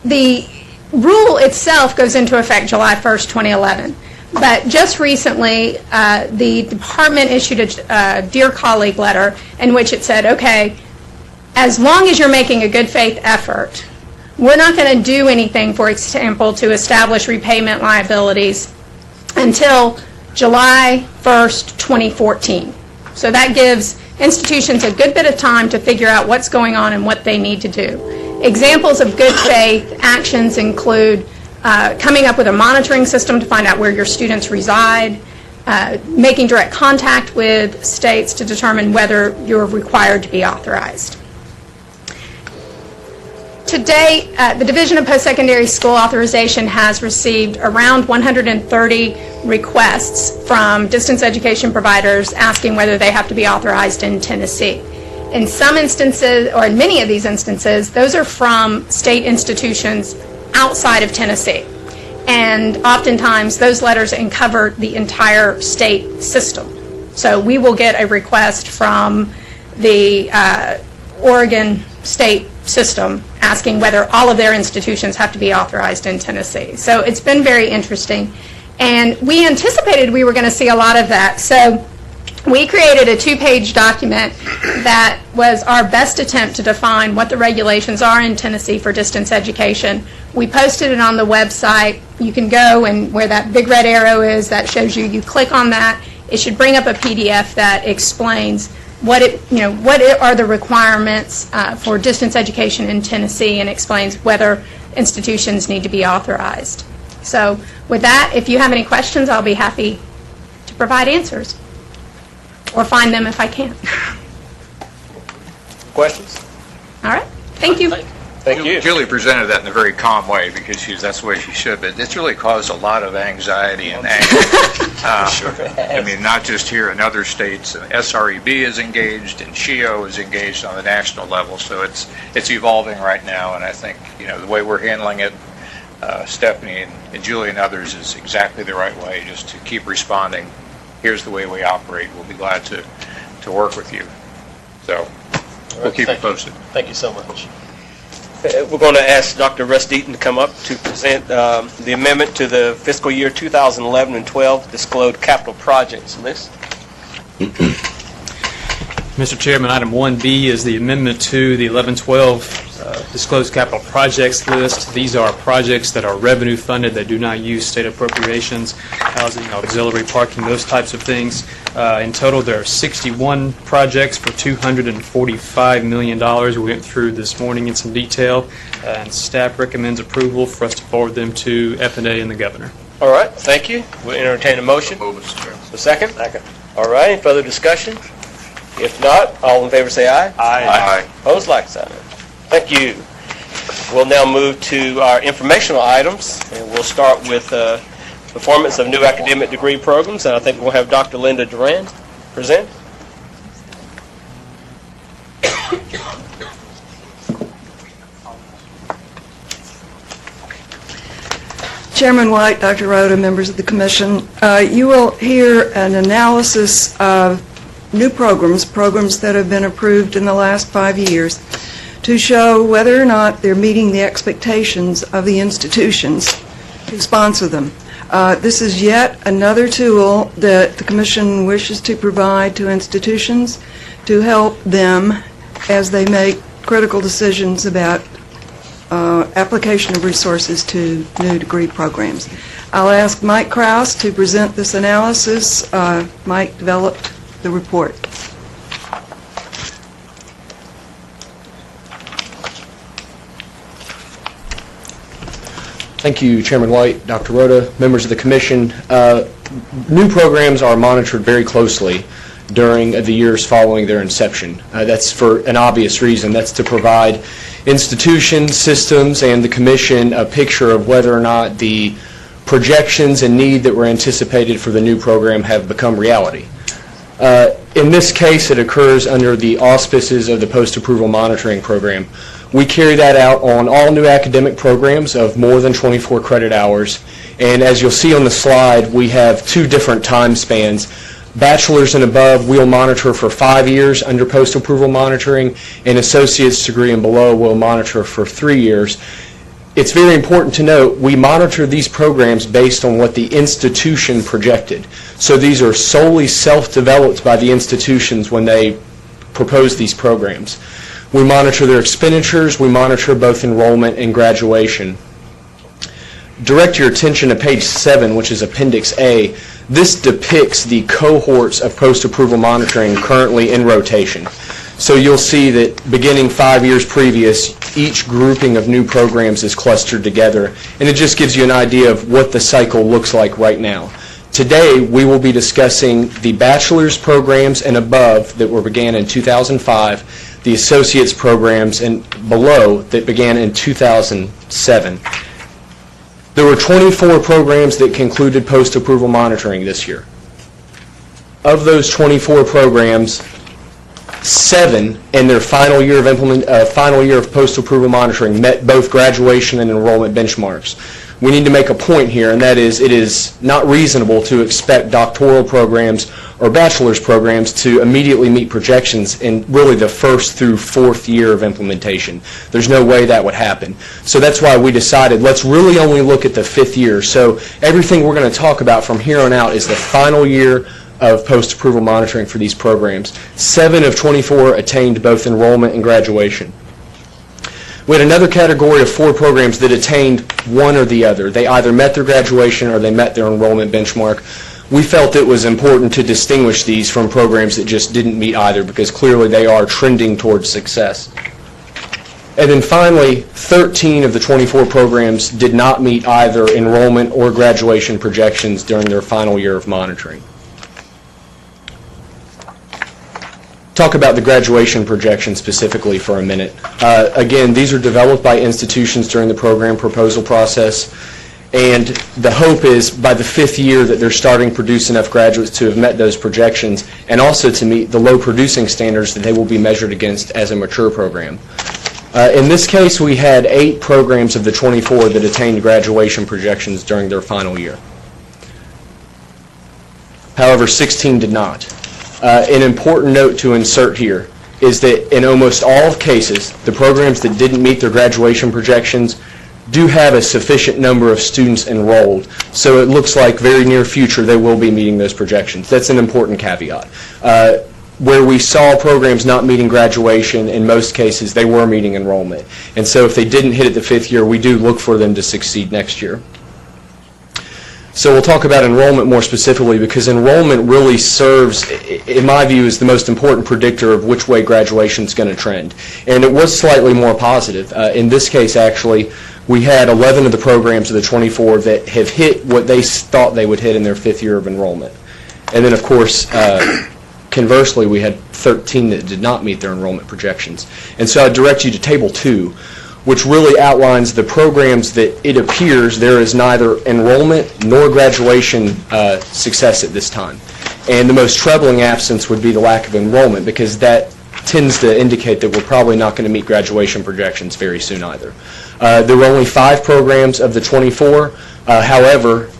the rule itself goes into effect July 1st, 2011. But just recently, the department issued a Dear Colleague letter in which it said, okay, as long as you're making a good faith effort, we're not going to do anything, for example, to establish repayment liabilities until July 1st, 2014. So that gives institutions a good bit of time to figure out what's going on and what they need to do. Examples of good faith actions include coming up with a monitoring system to find out where your students reside, making direct contact with states to determine whether you're required to be authorized. To date, the Division of Post-Secondary School Authorization has received around 130 requests from distance education providers asking whether they have to be authorized in Tennessee. In some instances, or in many of these instances, those are from state institutions outside of Tennessee. And oftentimes, those letters cover the entire state system. So we will get a request from the Oregon state system asking whether all of their institutions have to be authorized in Tennessee. So it's been very interesting. And we anticipated we were going to see a lot of that. So we created a 2-page document that was our best attempt to define what the regulations are in Tennessee for distance education. We posted it on the website. You can go and where that big red arrow is, that shows you click on that. It should bring up a PDF that explains what are the requirements for distance education in Tennessee and explains whether institutions need to be authorized. So With that, if you have any questions, I'll be happy to provide answers or find them if I can. Questions? All right. Thank you. Thank you. Julie presented that in a very calm way because that's the way she should, but it's really caused a lot of anxiety and anger. Sure it has. I mean, not just here in other states. SREB is engaged and SHIO is engaged on the national level, so it's evolving right now, and I think, the way we're handling it, Stephanie and Julie and others, is exactly the right way, just to keep responding. Here's the way we operate. We'll be glad to work with you. So we'll keep you posted. Thank you so much. We're going to ask Dr. Russ Deaton to come up to present the amendment to the fiscal year 2011 and 12 disclosed capital projects list. Mr. Chairman, item 1B is the amendment to the 11-12 disclosed capital projects list. These are projects that are revenue funded that do not use state appropriations, housing, auxiliary parking, those types of things. In total, there are 61 projects for $245 million. We went through this morning in some detail, and staff recommends approval for us to forward them to F&A and the governor. All right, thank you. We'll entertain a motion. A second? Second. All right, any further discussion? If not, all in favor say aye. Aye. Opposed, like sign. Thank you. We'll now move to our informational items, and we'll start with performance of new academic degree programs, and I think we'll have Dr. Linda Duran present. Chairman White, Dr. Rhoda, members of the Commission, you will hear an analysis of new programs that have been approved in the last 5 years to show whether or not they're meeting the expectations of the institutions who sponsor them. This is yet another tool that the Commission wishes to provide to institutions to help them as they make critical decisions about application of resources to new degree programs. I'll ask Mike Krause to present this analysis. Mike developed the report. Thank you, Chairman White, Dr. Rhoda, members of the Commission. New programs are monitored very closely during the years following their inception. That's for an obvious reason. That's to provide institutions, systems, and the Commission a picture of whether or not the projections and need that were anticipated for the new program have become reality. In this case, it occurs under the auspices of the Post-Approval Monitoring Program. We carry that out on all new academic programs of more than 24 credit hours. And as you'll see on the slide, we have two different time spans. Bachelor's and above, we'll monitor for 5 years under post-approval monitoring, and associate's degree and below, we'll monitor for 3 years. It's very important to note we monitor these programs based on what the institution projected. So these are solely self-developed by the institutions when they propose these programs. We monitor their expenditures. We monitor both enrollment and graduation. Direct your attention to page 7, which is Appendix A. This depicts the cohorts of post-approval monitoring currently in rotation. So you'll see that beginning 5 years previous, each grouping of new programs is clustered together, and it just gives you an idea of what the cycle looks like right now. Today, we will be discussing the bachelor's programs and above that were began in 2005, the associate's programs and below that began in 2007. There were 24 programs that concluded post-approval monitoring this year. Of those 24 programs, 7 in their final year of post-approval monitoring met both graduation and enrollment benchmarks. We need to make a point here, and that is it is not reasonable to expect doctoral programs or bachelor's programs to immediately meet projections in really the first through 4th year of implementation. There's no way that would happen. So that's why we decided let's really only look at the 5th year. So everything we're going to talk about from here on out is the final year of post-approval monitoring for these programs. 7 of 24 attained both enrollment and graduation. We had another category of 4 programs that attained one or the other. They either met their graduation or they met their enrollment benchmark. We felt it was important to distinguish these from programs that just didn't meet either because clearly they are trending towards success. And then finally, 13 of the 24 programs did not meet either enrollment or graduation projections during their final year of monitoring. Talk about the graduation projection specifically for a minute. Again, these are developed by institutions during the program proposal process, and the hope is by the 5th year that they're starting to produce enough graduates to have met those projections and also to meet the low producing standards that they will be measured against as a mature program. In this case, we had 8 programs of the 24 that attained graduation projections during their final year. However, 16 did not. An important note to insert here is that in almost all cases, the programs that didn't meet their graduation projections do have a sufficient number of students enrolled, so it looks like very near future they will be meeting those projections. That's an important caveat. Where we saw programs not meeting graduation, in most cases they were meeting enrollment. And so if they didn't hit it the 5th year, we do look for them to succeed next year. So we'll talk about enrollment more specifically because enrollment really serves, in my view, as the most important predictor of which way graduation is going to trend. And it was slightly more positive. In this case, actually, we had 11 of the programs of the 24 that have hit what they thought they would hit in their 5th year of enrollment. And then, of course, conversely, we had 13 that did not meet their enrollment projections. And so I direct you to Table 2, which really outlines the programs that it appears there is neither enrollment nor graduation success at this time. And the most troubling absence would be the lack of enrollment, because that tends to indicate that we're probably not going to meet graduation projections very soon either. There were only 5 programs of the 24. However,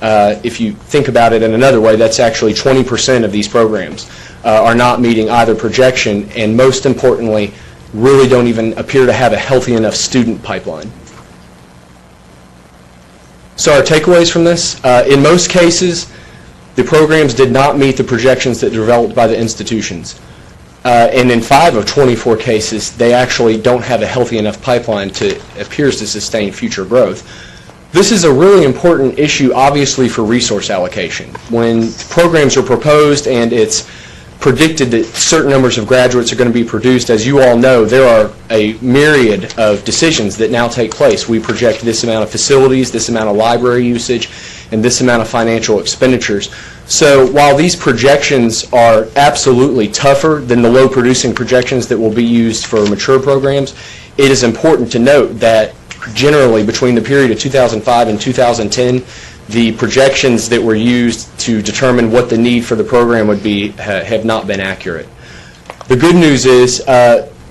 if you think about it in another way, that's actually 20% of these programs are not meeting either projection, and most importantly, really don't even appear to have a healthy enough student pipeline. So our takeaways from this, in most cases, the programs did not meet the projections that were developed by the institutions. And in 5 of 24 cases, they actually don't have a healthy enough pipeline to appears to sustain future growth. This is a really important issue, obviously, for resource allocation. When programs are proposed and it's predicted that certain numbers of graduates are going to be produced, as you all know, there are a myriad of decisions that now take place. We project this amount of facilities, this amount of library usage, and this amount of financial expenditures. So while these projections are absolutely tougher than the low-producing projections that will be used for mature programs, it is important to note that generally between the period of 2005 and 2010, the projections that were used to determine what the need for the program would be have not been accurate. The good news is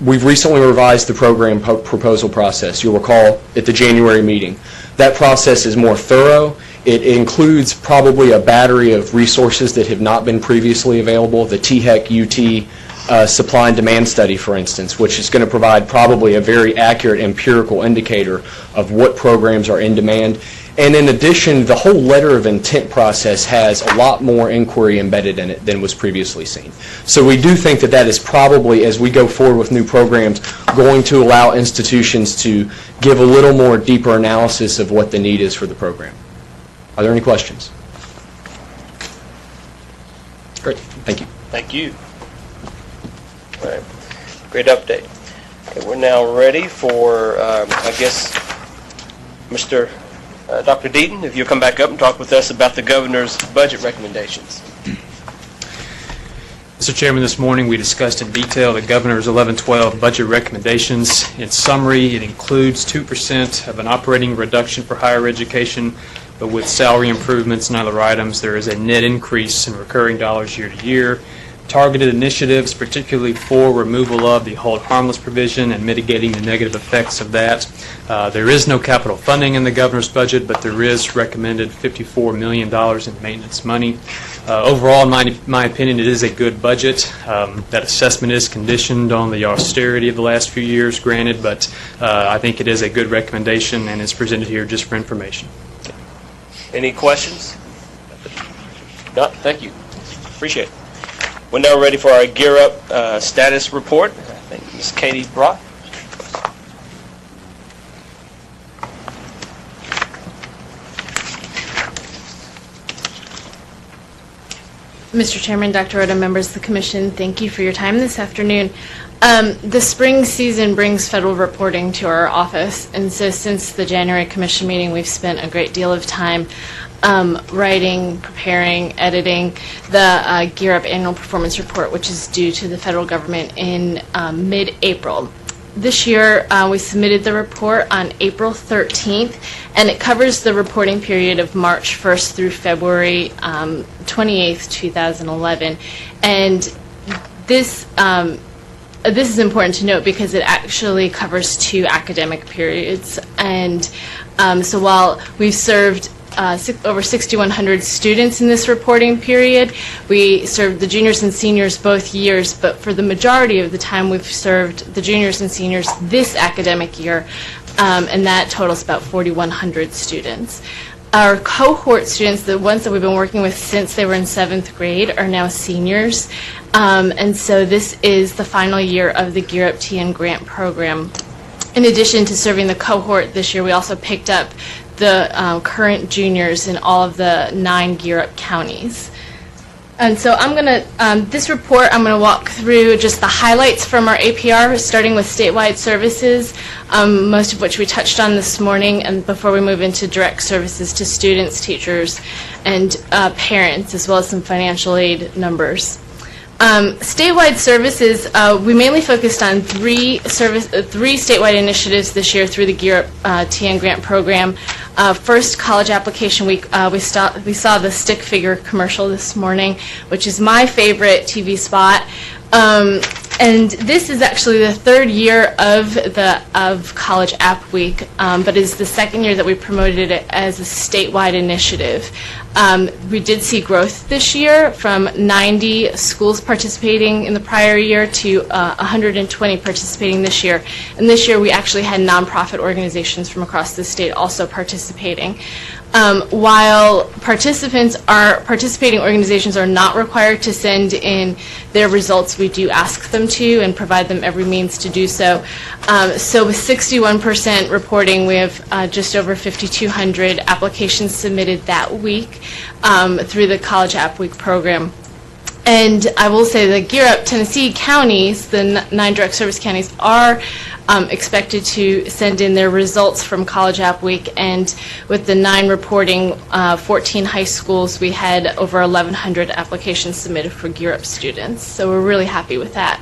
we've recently revised the program proposal process. You'll recall at the January meeting. That process is more thorough. It includes probably a battery of resources that have not been previously available. The THEC UT supply and demand study, for instance, which is going to provide probably a very accurate empirical indicator of what programs are in demand. And in addition, the whole letter of intent process has a lot more inquiry embedded in it than was previously seen. So we do think that that is probably, as we go forward with new programs, going to allow institutions to give a little more deeper analysis of what the need is for the program. Are there any questions? Great. Thank you. Thank you. All right. Great update. Okay, we're now ready for, I guess, Dr. Deaton, if you'll come back up and talk with us about the governor's budget recommendations. Mr. Chairman, this morning we discussed in detail the governor's 11-12 budget recommendations. In summary, it includes 2% of an operating reduction for higher education, but with salary improvements and other items, there is a net increase in recurring dollars year to year. Targeted initiatives, particularly for removal of the hold harmless provision and mitigating the negative effects of that. There is no capital funding in the governor's budget, but there is recommended $54 million in maintenance money. Overall, in my opinion, it is a good budget. That assessment is conditioned on the austerity of the last few years, granted, but I think it is a good recommendation and is presented here just for information. Any questions? No, thank you. Appreciate it. We're now ready for our Gear Up status report. I think Ms. Katie Brock. Mr. Chairman, Dr. Rhoda, members of the Commission, thank you for your time this afternoon. The spring season brings federal reporting to our office, and so since the January Commission meeting, we've spent a great deal of time writing, preparing, editing the Gear Up Annual Performance Report, which is due to the federal government in mid-April. This year, we submitted the report on April 13th, and it covers the reporting period of March 1st through February 28th, 2011. And this is important to note because it actually covers 2 academic periods. And so while we've served over 6,100 students in this reporting period, we served the juniors and seniors both years, but for the majority of the time we've served the juniors and seniors this academic year, and that totals about 4,100 students. Our cohort students, the ones that we've been working with since they were in 7th grade, are now seniors, and so this is the final year of the Gear Up TN grant program. In addition to serving the cohort this year, we also picked up the current juniors in all of the 9 Gear Up counties. And so I'm going to, this report, I'm going to walk through just the highlights from our APR, starting with statewide services, most of which we touched on this morning, and before we move into direct services to students, teachers, and parents, as well as some financial aid numbers. Statewide services, we mainly focused on three statewide initiatives this year through the Gear Up TN grant program. First, College Application Week. We saw the stick figure commercial this morning, which is my favorite TV spot. And this is actually the 3rd year of College App Week, but is the 2nd year that we promoted it as a statewide initiative. We did see growth this year from 90 schools participating in the prior year to 120 participating this year. And this year we actually had nonprofit organizations from across the state also participating. While participating organizations are not required to send in their results, we do ask them to and provide them every means to do so. So with 61% reporting, we have just over 5,200 applications submitted that week through the College App Week program. And I will say the Gear Up Tennessee counties, the 9 direct service counties, are expected to send in their results from College App Week, and with the 9 reporting 14 high schools, we had over 1,100 applications submitted for Gear Up students. So we're really happy with that.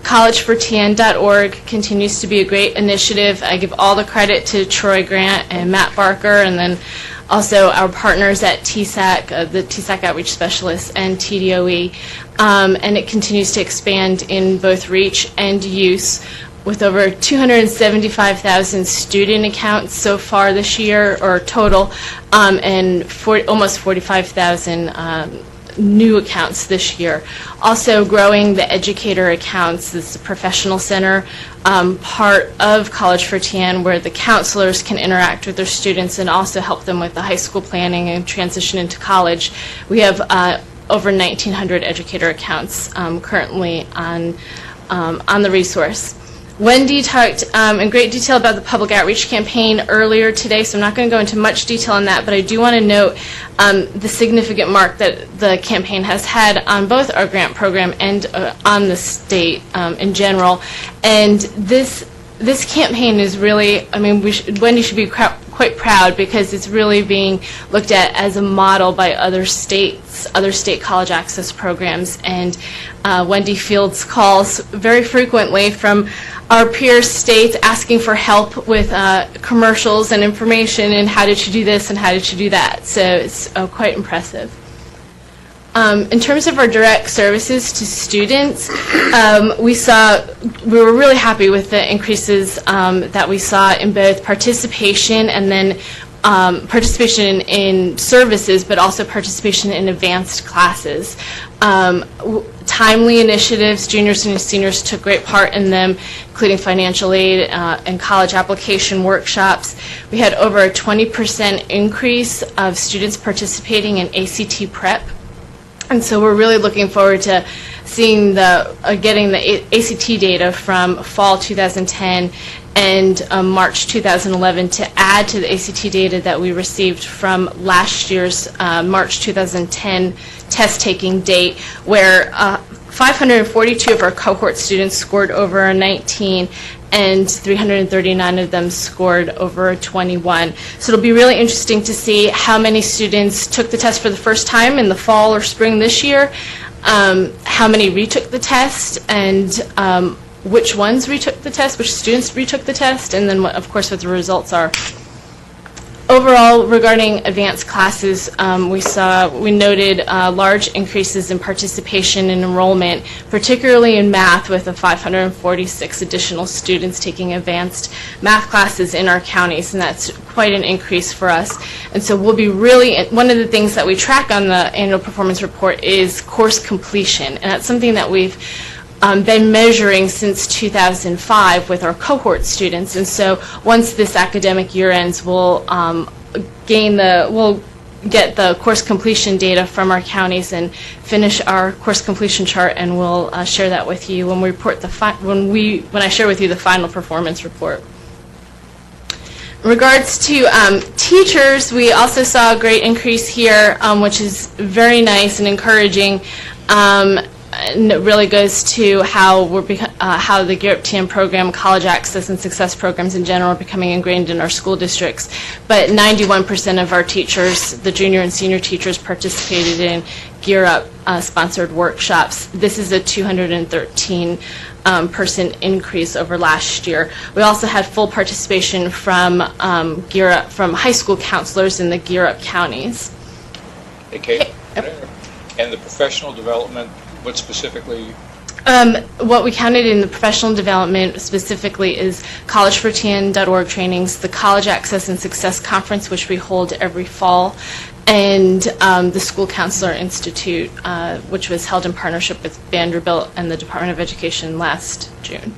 collegefortn.org continues to be a great initiative. I give all the credit to Troy Grant and Matt Barker, and then also our partners at THEC, the THEC Outreach Specialists, and TDOE. And it continues to expand in both reach and use, with over 275,000 student accounts so far this year, or total, and almost 45,000 new accounts this year. Also growing the educator accounts. This is a professional center part of College for TN, where the counselors can interact with their students and also help them with the high school planning and transition into college. We have over 1,900 educator accounts currently on the resource. Wendy talked in great detail about the public outreach campaign earlier today, so I'm not going to go into much detail on that, but I do want to note the significant mark that the campaign has had on both our grant program and on the state in general. And this campaign is really, I mean, Wendy should be quite proud, because it's really being looked at as a model by other state college access programs. And Wendy fields calls very frequently from our peer states asking for help with commercials and information, and how did you do this and how did you do that. So it's quite impressive. In terms of our direct services to students, we were really happy with the increases that we saw in both participation and then participation in services, but also participation in advanced classes. Timely initiatives, juniors and seniors took great part in them, including financial aid and college application workshops. We had over a 20% increase of students participating in ACT prep. And so we're really looking forward to seeing getting the ACT data from fall 2010 and March 2011 to add to the ACT data that we received from last year's March 2010 test-taking date, where 542 of our cohort students scored over a 19, and 339 of them scored over a 21. So it'll be really interesting to see how many students took the test for the first time in the fall or spring this year, how many retook the test, and which ones retook the test, which students retook the test, and then, of course, what the results are. Overall, regarding advanced classes, we noted large increases in participation and enrollment, particularly in math, with 546 additional students taking advanced math classes in our counties, and that's quite an increase for us. And so we'll be one of the things that we track on the annual performance report is course completion, and that's something that we've been measuring since 2005 with our cohort students, and so once this academic year ends, we'll get the course completion data from our counties and finish our course completion chart, and we'll share that with you when we report when I share with you the final performance report. In regards to teachers, we also saw a great increase here, which is very nice and encouraging. And it really goes to how how the Gear Up TN program, college access and success programs in general, are becoming ingrained in our school districts. But 91% of our teachers, the junior and senior teachers, participated in Gear Up sponsored workshops. This is a 213 person increase over last year. We also had full participation from Gear Up, from high school counselors in the Gear Up counties. Hey, Kate. And the professional development, what specifically? What we counted in the professional development specifically is collegefortn.org trainings, the College Access and Success Conference, which we hold every fall, and the School Counselor Institute, which was held in partnership with Vanderbilt and the Department of Education last June.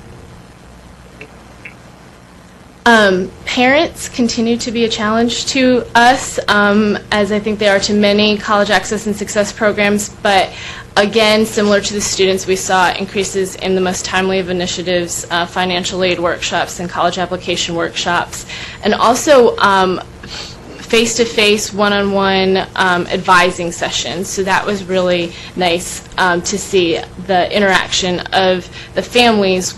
Parents continue to be a challenge to us, as I think they are to many college access and success programs, but again, similar to the students, we saw increases in the most timely of initiatives, financial aid workshops and college application workshops, and also face-to-face, one-on-one advising sessions. So that was really nice to see the interaction of the families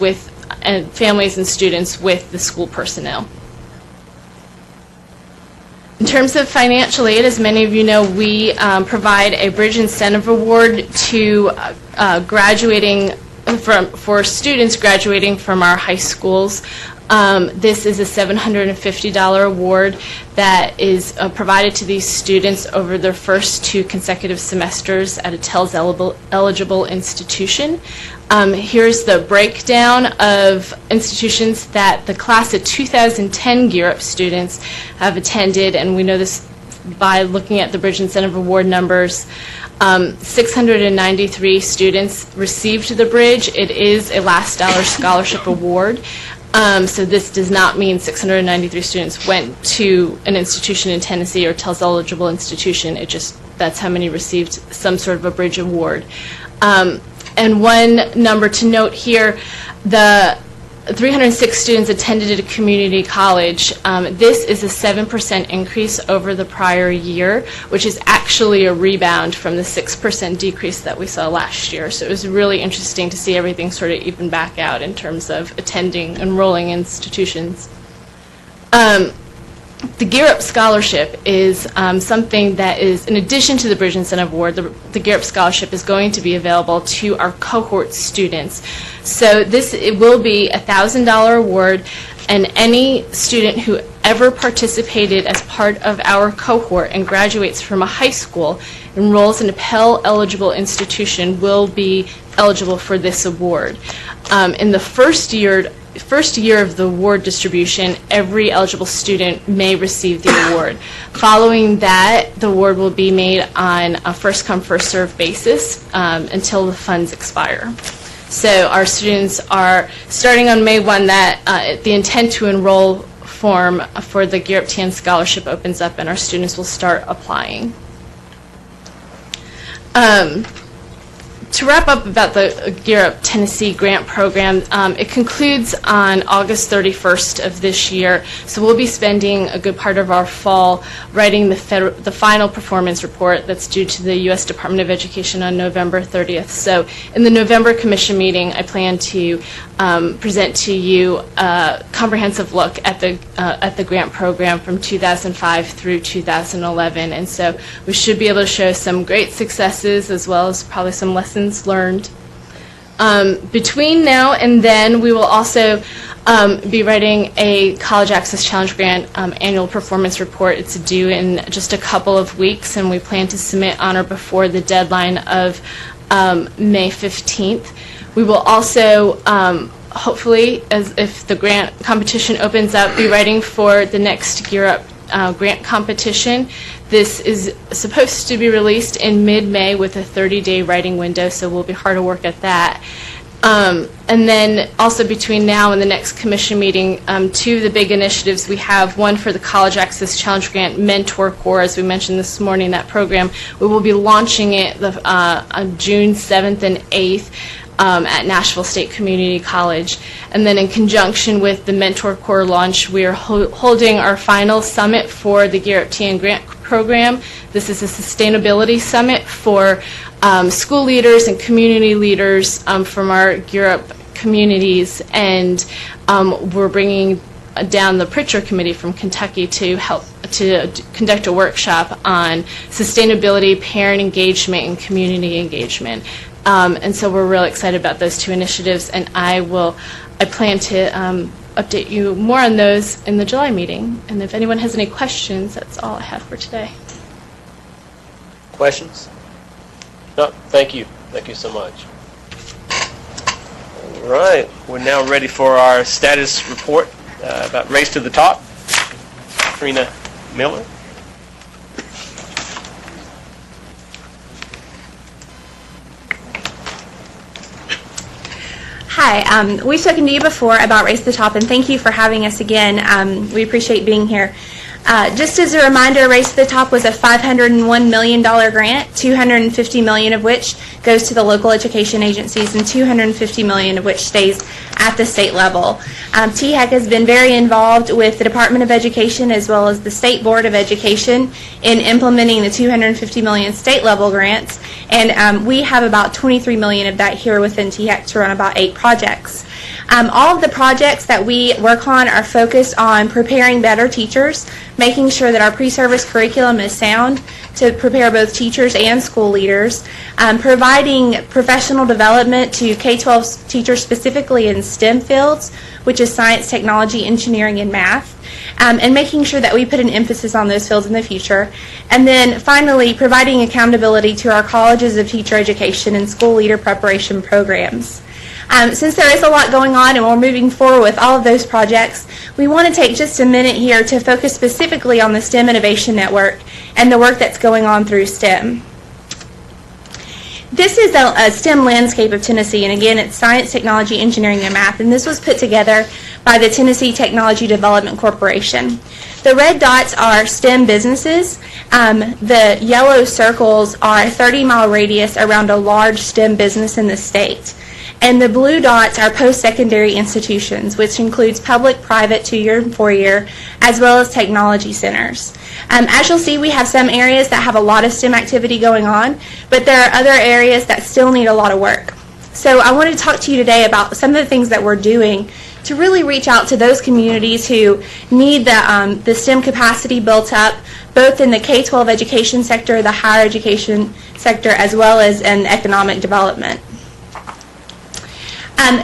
and students with the school personnel. In terms of financial aid, as many of you know, we provide a Bridge Incentive Award to for students graduating from our high schools. This is a $750 award that is provided to these students over their first 2 consecutive semesters at a TELS eligible institution. Here's the breakdown of institutions that the class of 2010 Gear Up students have attended, and we know this by looking at the Bridge Incentive Award numbers. 693 students received the Bridge. It is a last dollar scholarship award. So this does not mean 693 students went to an institution in Tennessee or TELS eligible institution. That's how many received some sort of a Bridge award. And one number to note here, the 306 students attended at a community college. This is a 7% increase over the prior year, which is actually a rebound from the 6% decrease that we saw last year. So it was really interesting to see everything sort of even back out in terms of enrolling institutions. The Gear Up Scholarship is something that is, in addition to the Bridge Incentive Award, the Gear Up Scholarship is going to be available to our cohort students. So it will be a $1,000 award, and any student who ever participated as part of our cohort and graduates from a high school, enrolls in a Pell-eligible institution, will be eligible for this award. In the first year of the award distribution, every eligible student may receive the award. Following that, the award will be made on a first-come, first-served basis until the funds expire. So our students are, starting on May 1, the intent to enroll form for the Gear Up TN scholarship opens up, and our students will start applying. To wrap up about the Gear Up Tennessee grant program, it concludes on August 31st of this year, so we'll be spending a good part of our fall writing the final performance report that's due to the U.S. Department of Education on November 30th. So in the November Commission meeting, I plan to present to you a comprehensive look at the grant program from 2005 through 2011, and so we should be able to show some great successes as well as probably some lessons learned. Between now and then, we will also be writing a College Access Challenge Grant annual performance report. It's due in just a couple of weeks, and we plan to submit on or before the deadline of May 15th. We will also, hopefully, as if the grant competition opens up, be writing for the next Gear Up grant competition. This is supposed to be released in mid-May with a 30-day writing window, so we'll be hard at work at that. And then also between now and the next commission meeting, two of the big initiatives we have, one for the College Access Challenge Grant Mentor Corps, as we mentioned this morning, that program. We will be launching it on June 7th and 8th. At Nashville State Community College. And then in conjunction with the Mentor Corps launch, we are holding our final summit for the Gear Up TN Grant program. This is a sustainability summit for school leaders and community leaders from our Gear Up communities, and we're bringing down the Pritchard Committee from Kentucky to help to conduct a workshop on sustainability, parent engagement, and community engagement. And so we're really excited about those two initiatives, and I plan to update you more on those in the July meeting. And if anyone has any questions, that's all I have for today. Questions? No, thank you. Thank you so much. All right, we're now ready for our status report about Race to the Top. Trina Miller. Hi, we've spoken to you before about Race to the Top, and thank you for having us again. We appreciate being here. Just as a reminder, Race to the Top was a $501 million grant, $250 million of which goes to the local education agencies and $250 million of which stays at the state level. THEC has been very involved with the Department of Education as well as the State Board of Education in implementing the $250 million state level grants, and we have about $23 million of that here within THEC to run about 8 projects. All of the projects that we work on are focused on preparing better teachers, making sure that our pre-service curriculum is sound to prepare both teachers and school leaders, providing professional development to K-12 teachers specifically in STEM fields, which is science, technology, engineering, and math, and making sure that we put an emphasis on those fields in the future. And then finally, providing accountability to our colleges of teacher education and school leader preparation programs. Since there is a lot going on and we're moving forward with all of those projects, we want to take just a minute here to focus specifically on the STEM Innovation Network and the work that's going on through STEM. This is a STEM landscape of Tennessee, and again, it's science, technology, engineering, and math, and this was put together by the Tennessee Technology Development Corporation. The red dots are STEM businesses. The yellow circles are a 30-mile radius around a large STEM business in the state. And the blue dots are post-secondary institutions, which includes public, private, 2-year and 4-year, as well as technology centers. As you'll see, we have some areas that have a lot of STEM activity going on, but there are other areas that still need a lot of work. So I want to talk to you today about some of the things that we're doing to really reach out to those communities who need the STEM capacity built up, both in the K-12 education sector, the higher education sector, as well as in economic development.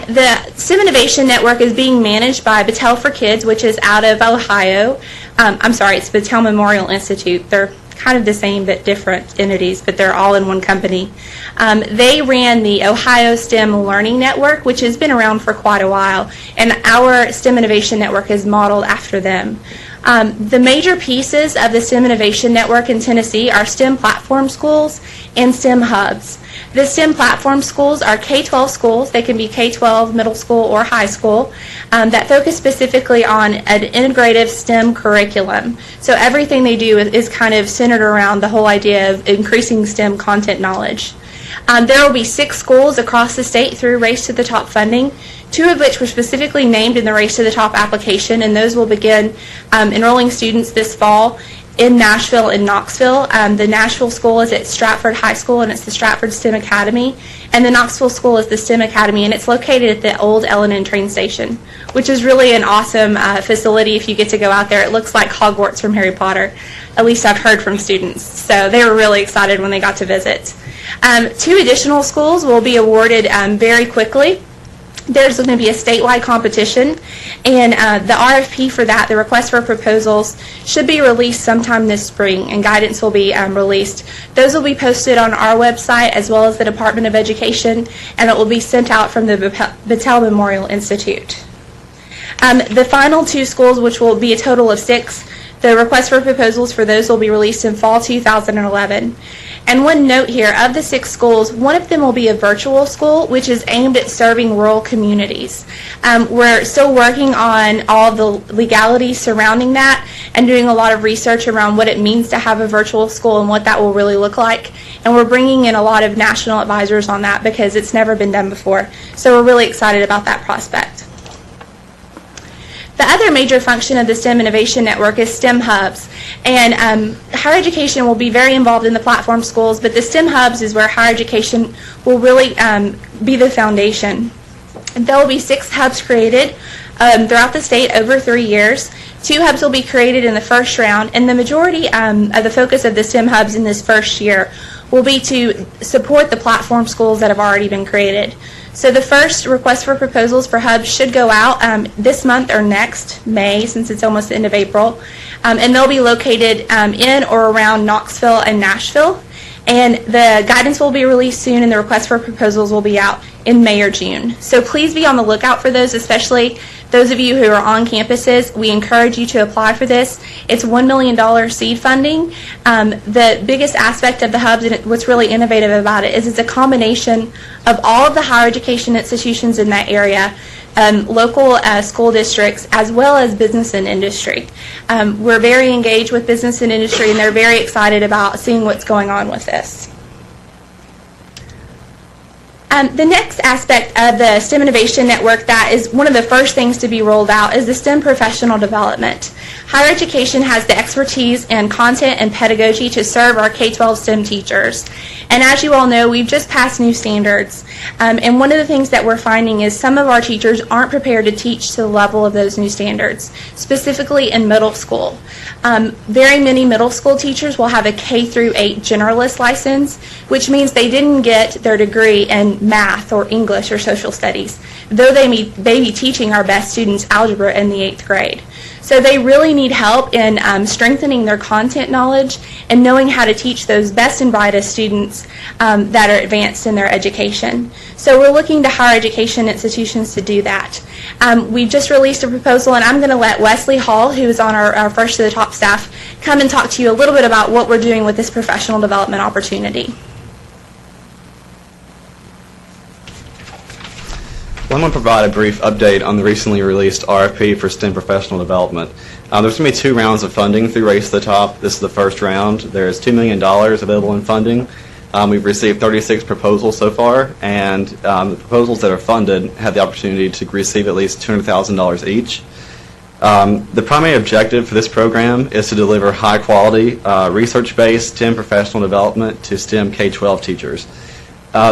The STEM Innovation Network is being managed by Battelle for Kids, which is out of Ohio. It's Battelle Memorial Institute. They're kind of the same but different entities, but they're all in one company. They ran the Ohio STEM Learning Network, which has been around for quite a while, and our STEM Innovation Network is modeled after them. The major pieces of the STEM Innovation Network in Tennessee are STEM platform schools and STEM hubs. The STEM platform schools are K-12 schools. They can be K-12, middle school, or high school that focus specifically on an integrative STEM curriculum. So everything they do is kind of centered around the whole idea of increasing STEM content knowledge. There will be 6 schools across the state through Race to the Top funding, 2 of which were specifically named in the Race to the Top application, and those will begin enrolling students this fall in Nashville and Knoxville. The Nashville school is at Stratford High School, and it's the Stratford STEM Academy, and the Knoxville school is the STEM Academy, and it's located at the old L&N train station, which is really an awesome facility if you get to go out there. It looks like Hogwarts from Harry Potter, at least I've heard from students, so they were really excited when they got to visit. 2 additional schools will be awarded very quickly. There's going to be a statewide competition, and the RFP for that, the request for proposals, should be released sometime this spring, and guidance will be released. Those will be posted on our website as well as the Department of Education, and it will be sent out from the Battelle Memorial Institute. The final 2 schools, which will be a total of 6, the request for proposals for those will be released in fall 2011. And one note here, of the 6 schools, one of them will be a virtual school, which is aimed at serving rural communities. We're still working on all the legalities surrounding that and doing a lot of research around what it means to have a virtual school and what that will really look like. And we're bringing in a lot of national advisors on that because it's never been done before. So we're really excited about that prospect. The other major function of the STEM Innovation Network is STEM Hubs. And higher education will be very involved in the platform schools, but the STEM Hubs is where higher education will really be the foundation. And there will be 6 hubs created throughout the state over 3 years. 2 hubs will be created in the first round, and the majority of the focus of the STEM Hubs in this first year will be to support the platform schools that have already been created. So the first request for proposals for hubs should go out this month or next, May, since it's almost the end of April. And they'll be located in or around Knoxville and Nashville. And the guidance will be released soon, and the request for proposals will be out in May or June. So please be on the lookout for those, especially those of you who are on campuses. We encourage you to apply for this. It's $1 million seed funding. The biggest aspect of the hubs, and what's really innovative about it, is it's a combination of all of the higher education institutions in that area, local school districts, as well as business and industry. We're very engaged with business and industry, and they're very excited about seeing what's going on with this. The next aspect of the STEM Innovation Network that is one of the first things to be rolled out is the STEM professional development. Higher education has the expertise and content and pedagogy to serve our K-12 STEM teachers. And as you all know, we've just passed new standards. And one of the things that we're finding is some of our teachers aren't prepared to teach to the level of those new standards, specifically in middle school. Very many middle school teachers will have a K-8 generalist license, which means they didn't get their degree in math or English or social studies, though they may be teaching our best students algebra in the 8th grade. So they really need help in strengthening their content knowledge and knowing how to teach those best and brightest students that are advanced in their education. So we're looking to higher education institutions to do that. We just released a proposal, and I'm going to let Wesley Hall, who is on our First to the Top staff, come and talk to you a little bit about what we're doing with this professional development opportunity. Well, I'm going to provide a brief update on the recently released RFP for STEM professional development. There's going to be 2 rounds of funding through Race to the Top. This is the first round. There's $2 million available in funding. We've received 36 proposals so far, and the proposals that are funded have the opportunity to receive at least $200,000 each. The primary objective for this program is to deliver high-quality, research-based STEM professional development to STEM K-12 teachers.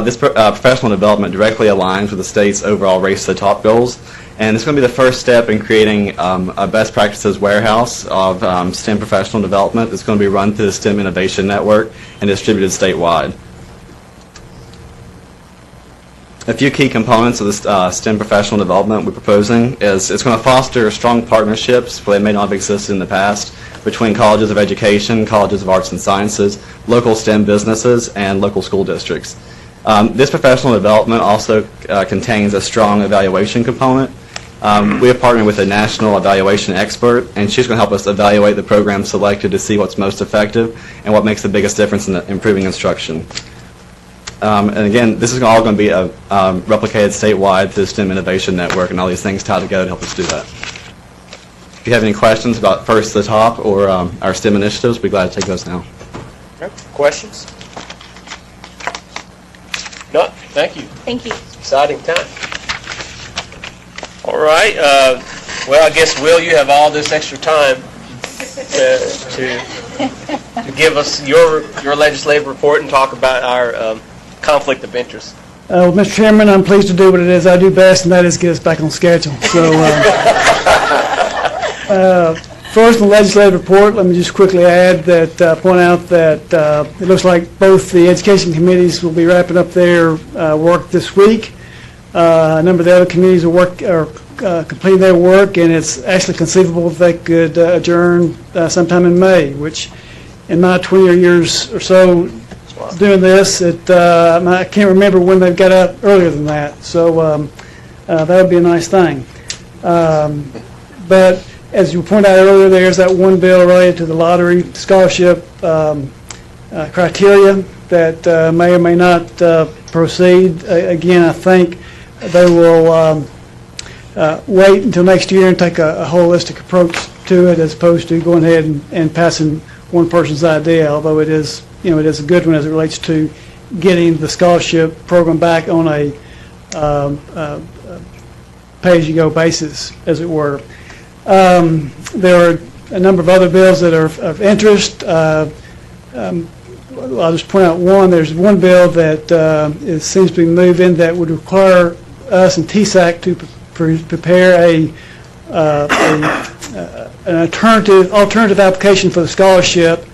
This professional development directly aligns with the state's overall Race to the Top goals, and it's going to be the first step in creating a best practices warehouse of STEM professional development that's going to be run through the STEM Innovation Network and distributed statewide. A few key components of this STEM professional development we're proposing is it's going to foster strong partnerships where they may not have existed in the past between colleges of education, colleges of arts and sciences, local STEM businesses, and local school districts. This professional development also contains a strong evaluation component. We have partnered with a national evaluation expert, and she's going to help us evaluate the program selected to see what's most effective and what makes the biggest difference in improving instruction. And again, this is all going to be replicated statewide through the STEM Innovation Network, and all these things tied together to help us do that. If you have any questions about First to the Top or our STEM initiatives, we'd be glad to take those now. Questions? Thank you. Thank you. Exciting time. All right. Well, I guess, Will, you have all this extra time to give us your legislative report and talk about our conflict of interest. Mr. Chairman, I'm pleased to do what it is I do best, and that is get us back on schedule. So, first, on the legislative report, let me just quickly point out that it looks like both the education committees will be wrapping up their work this week. A number of the other committees are completing their work, and it's actually conceivable that they could adjourn sometime in May, which, in my 20 years or so doing this, I can't remember when they've got out earlier than that. So that would be a nice thing. But as you pointed out earlier, there's that one bill related to the lottery scholarship criteria that may or may not proceed. Again, I think they will wait until next year and take a holistic approach to it, as opposed to going ahead and passing one person's idea, although it is a good one as it relates to getting the scholarship program back on a pay-as-you-go basis, as it were. There are a number of other bills that are of interest. I'll just point out one. There's one bill that seems to be moving that would require us and THEC to prepare an alternative application for the scholarship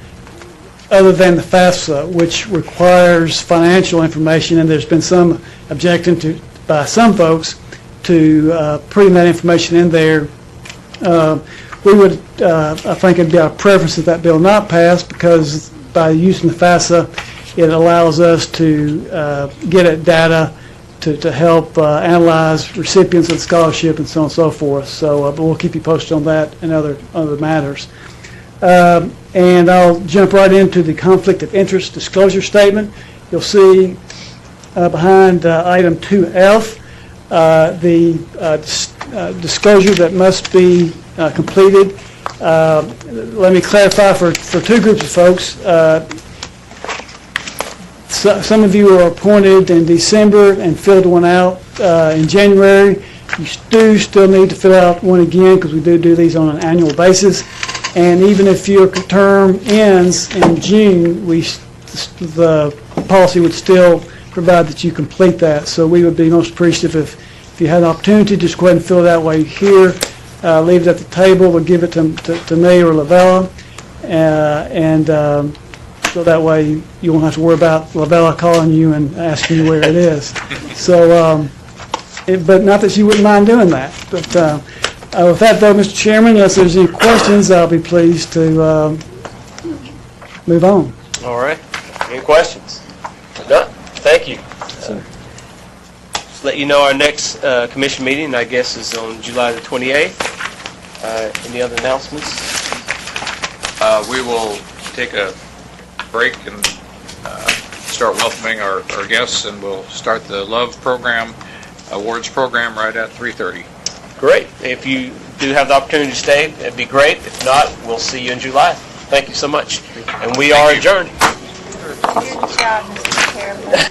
other than the FAFSA, which requires financial information, and there's been some objection by some folks to putting that information in there. We would, I think it'd be our preference that that bill not pass, because by using the FAFSA, it allows us to get at data to help analyze recipients of the scholarship and so on and so forth. So, but we'll keep you posted on that and other matters. And I'll jump right into the conflict of interest disclosure statement. You'll see behind item 2F the disclosure that must be completed. Let me clarify for two groups of folks. Some of you are appointed in December and filled one out in January. You do still need to fill out one again, because we do these on an annual basis. And even if your term ends in June, the policy would still provide that you complete that. So we would be most appreciative if you had an opportunity, just go ahead and fill it out while you're here. Leave it at the table. We'll give it to me or Lavella. So that way you won't have to worry about Lavella calling you and asking you where it is. So, but not that you wouldn't mind doing that. But with that, though, Mr. Chairman, unless there's any questions, I'll be pleased to move on. All right. Any questions? None. Thank you. Just let you know our next commission meeting, I guess, is on July the 28th. Any other announcements? We will take a break and start welcoming our guests, and we'll start the Love Program, Awards Program right at 3:30. Great. If you do have the opportunity to stay, it'd be great. If not, we'll see you in July. Thank you so much. And we are adjourned. Good job, Mr. Chairman.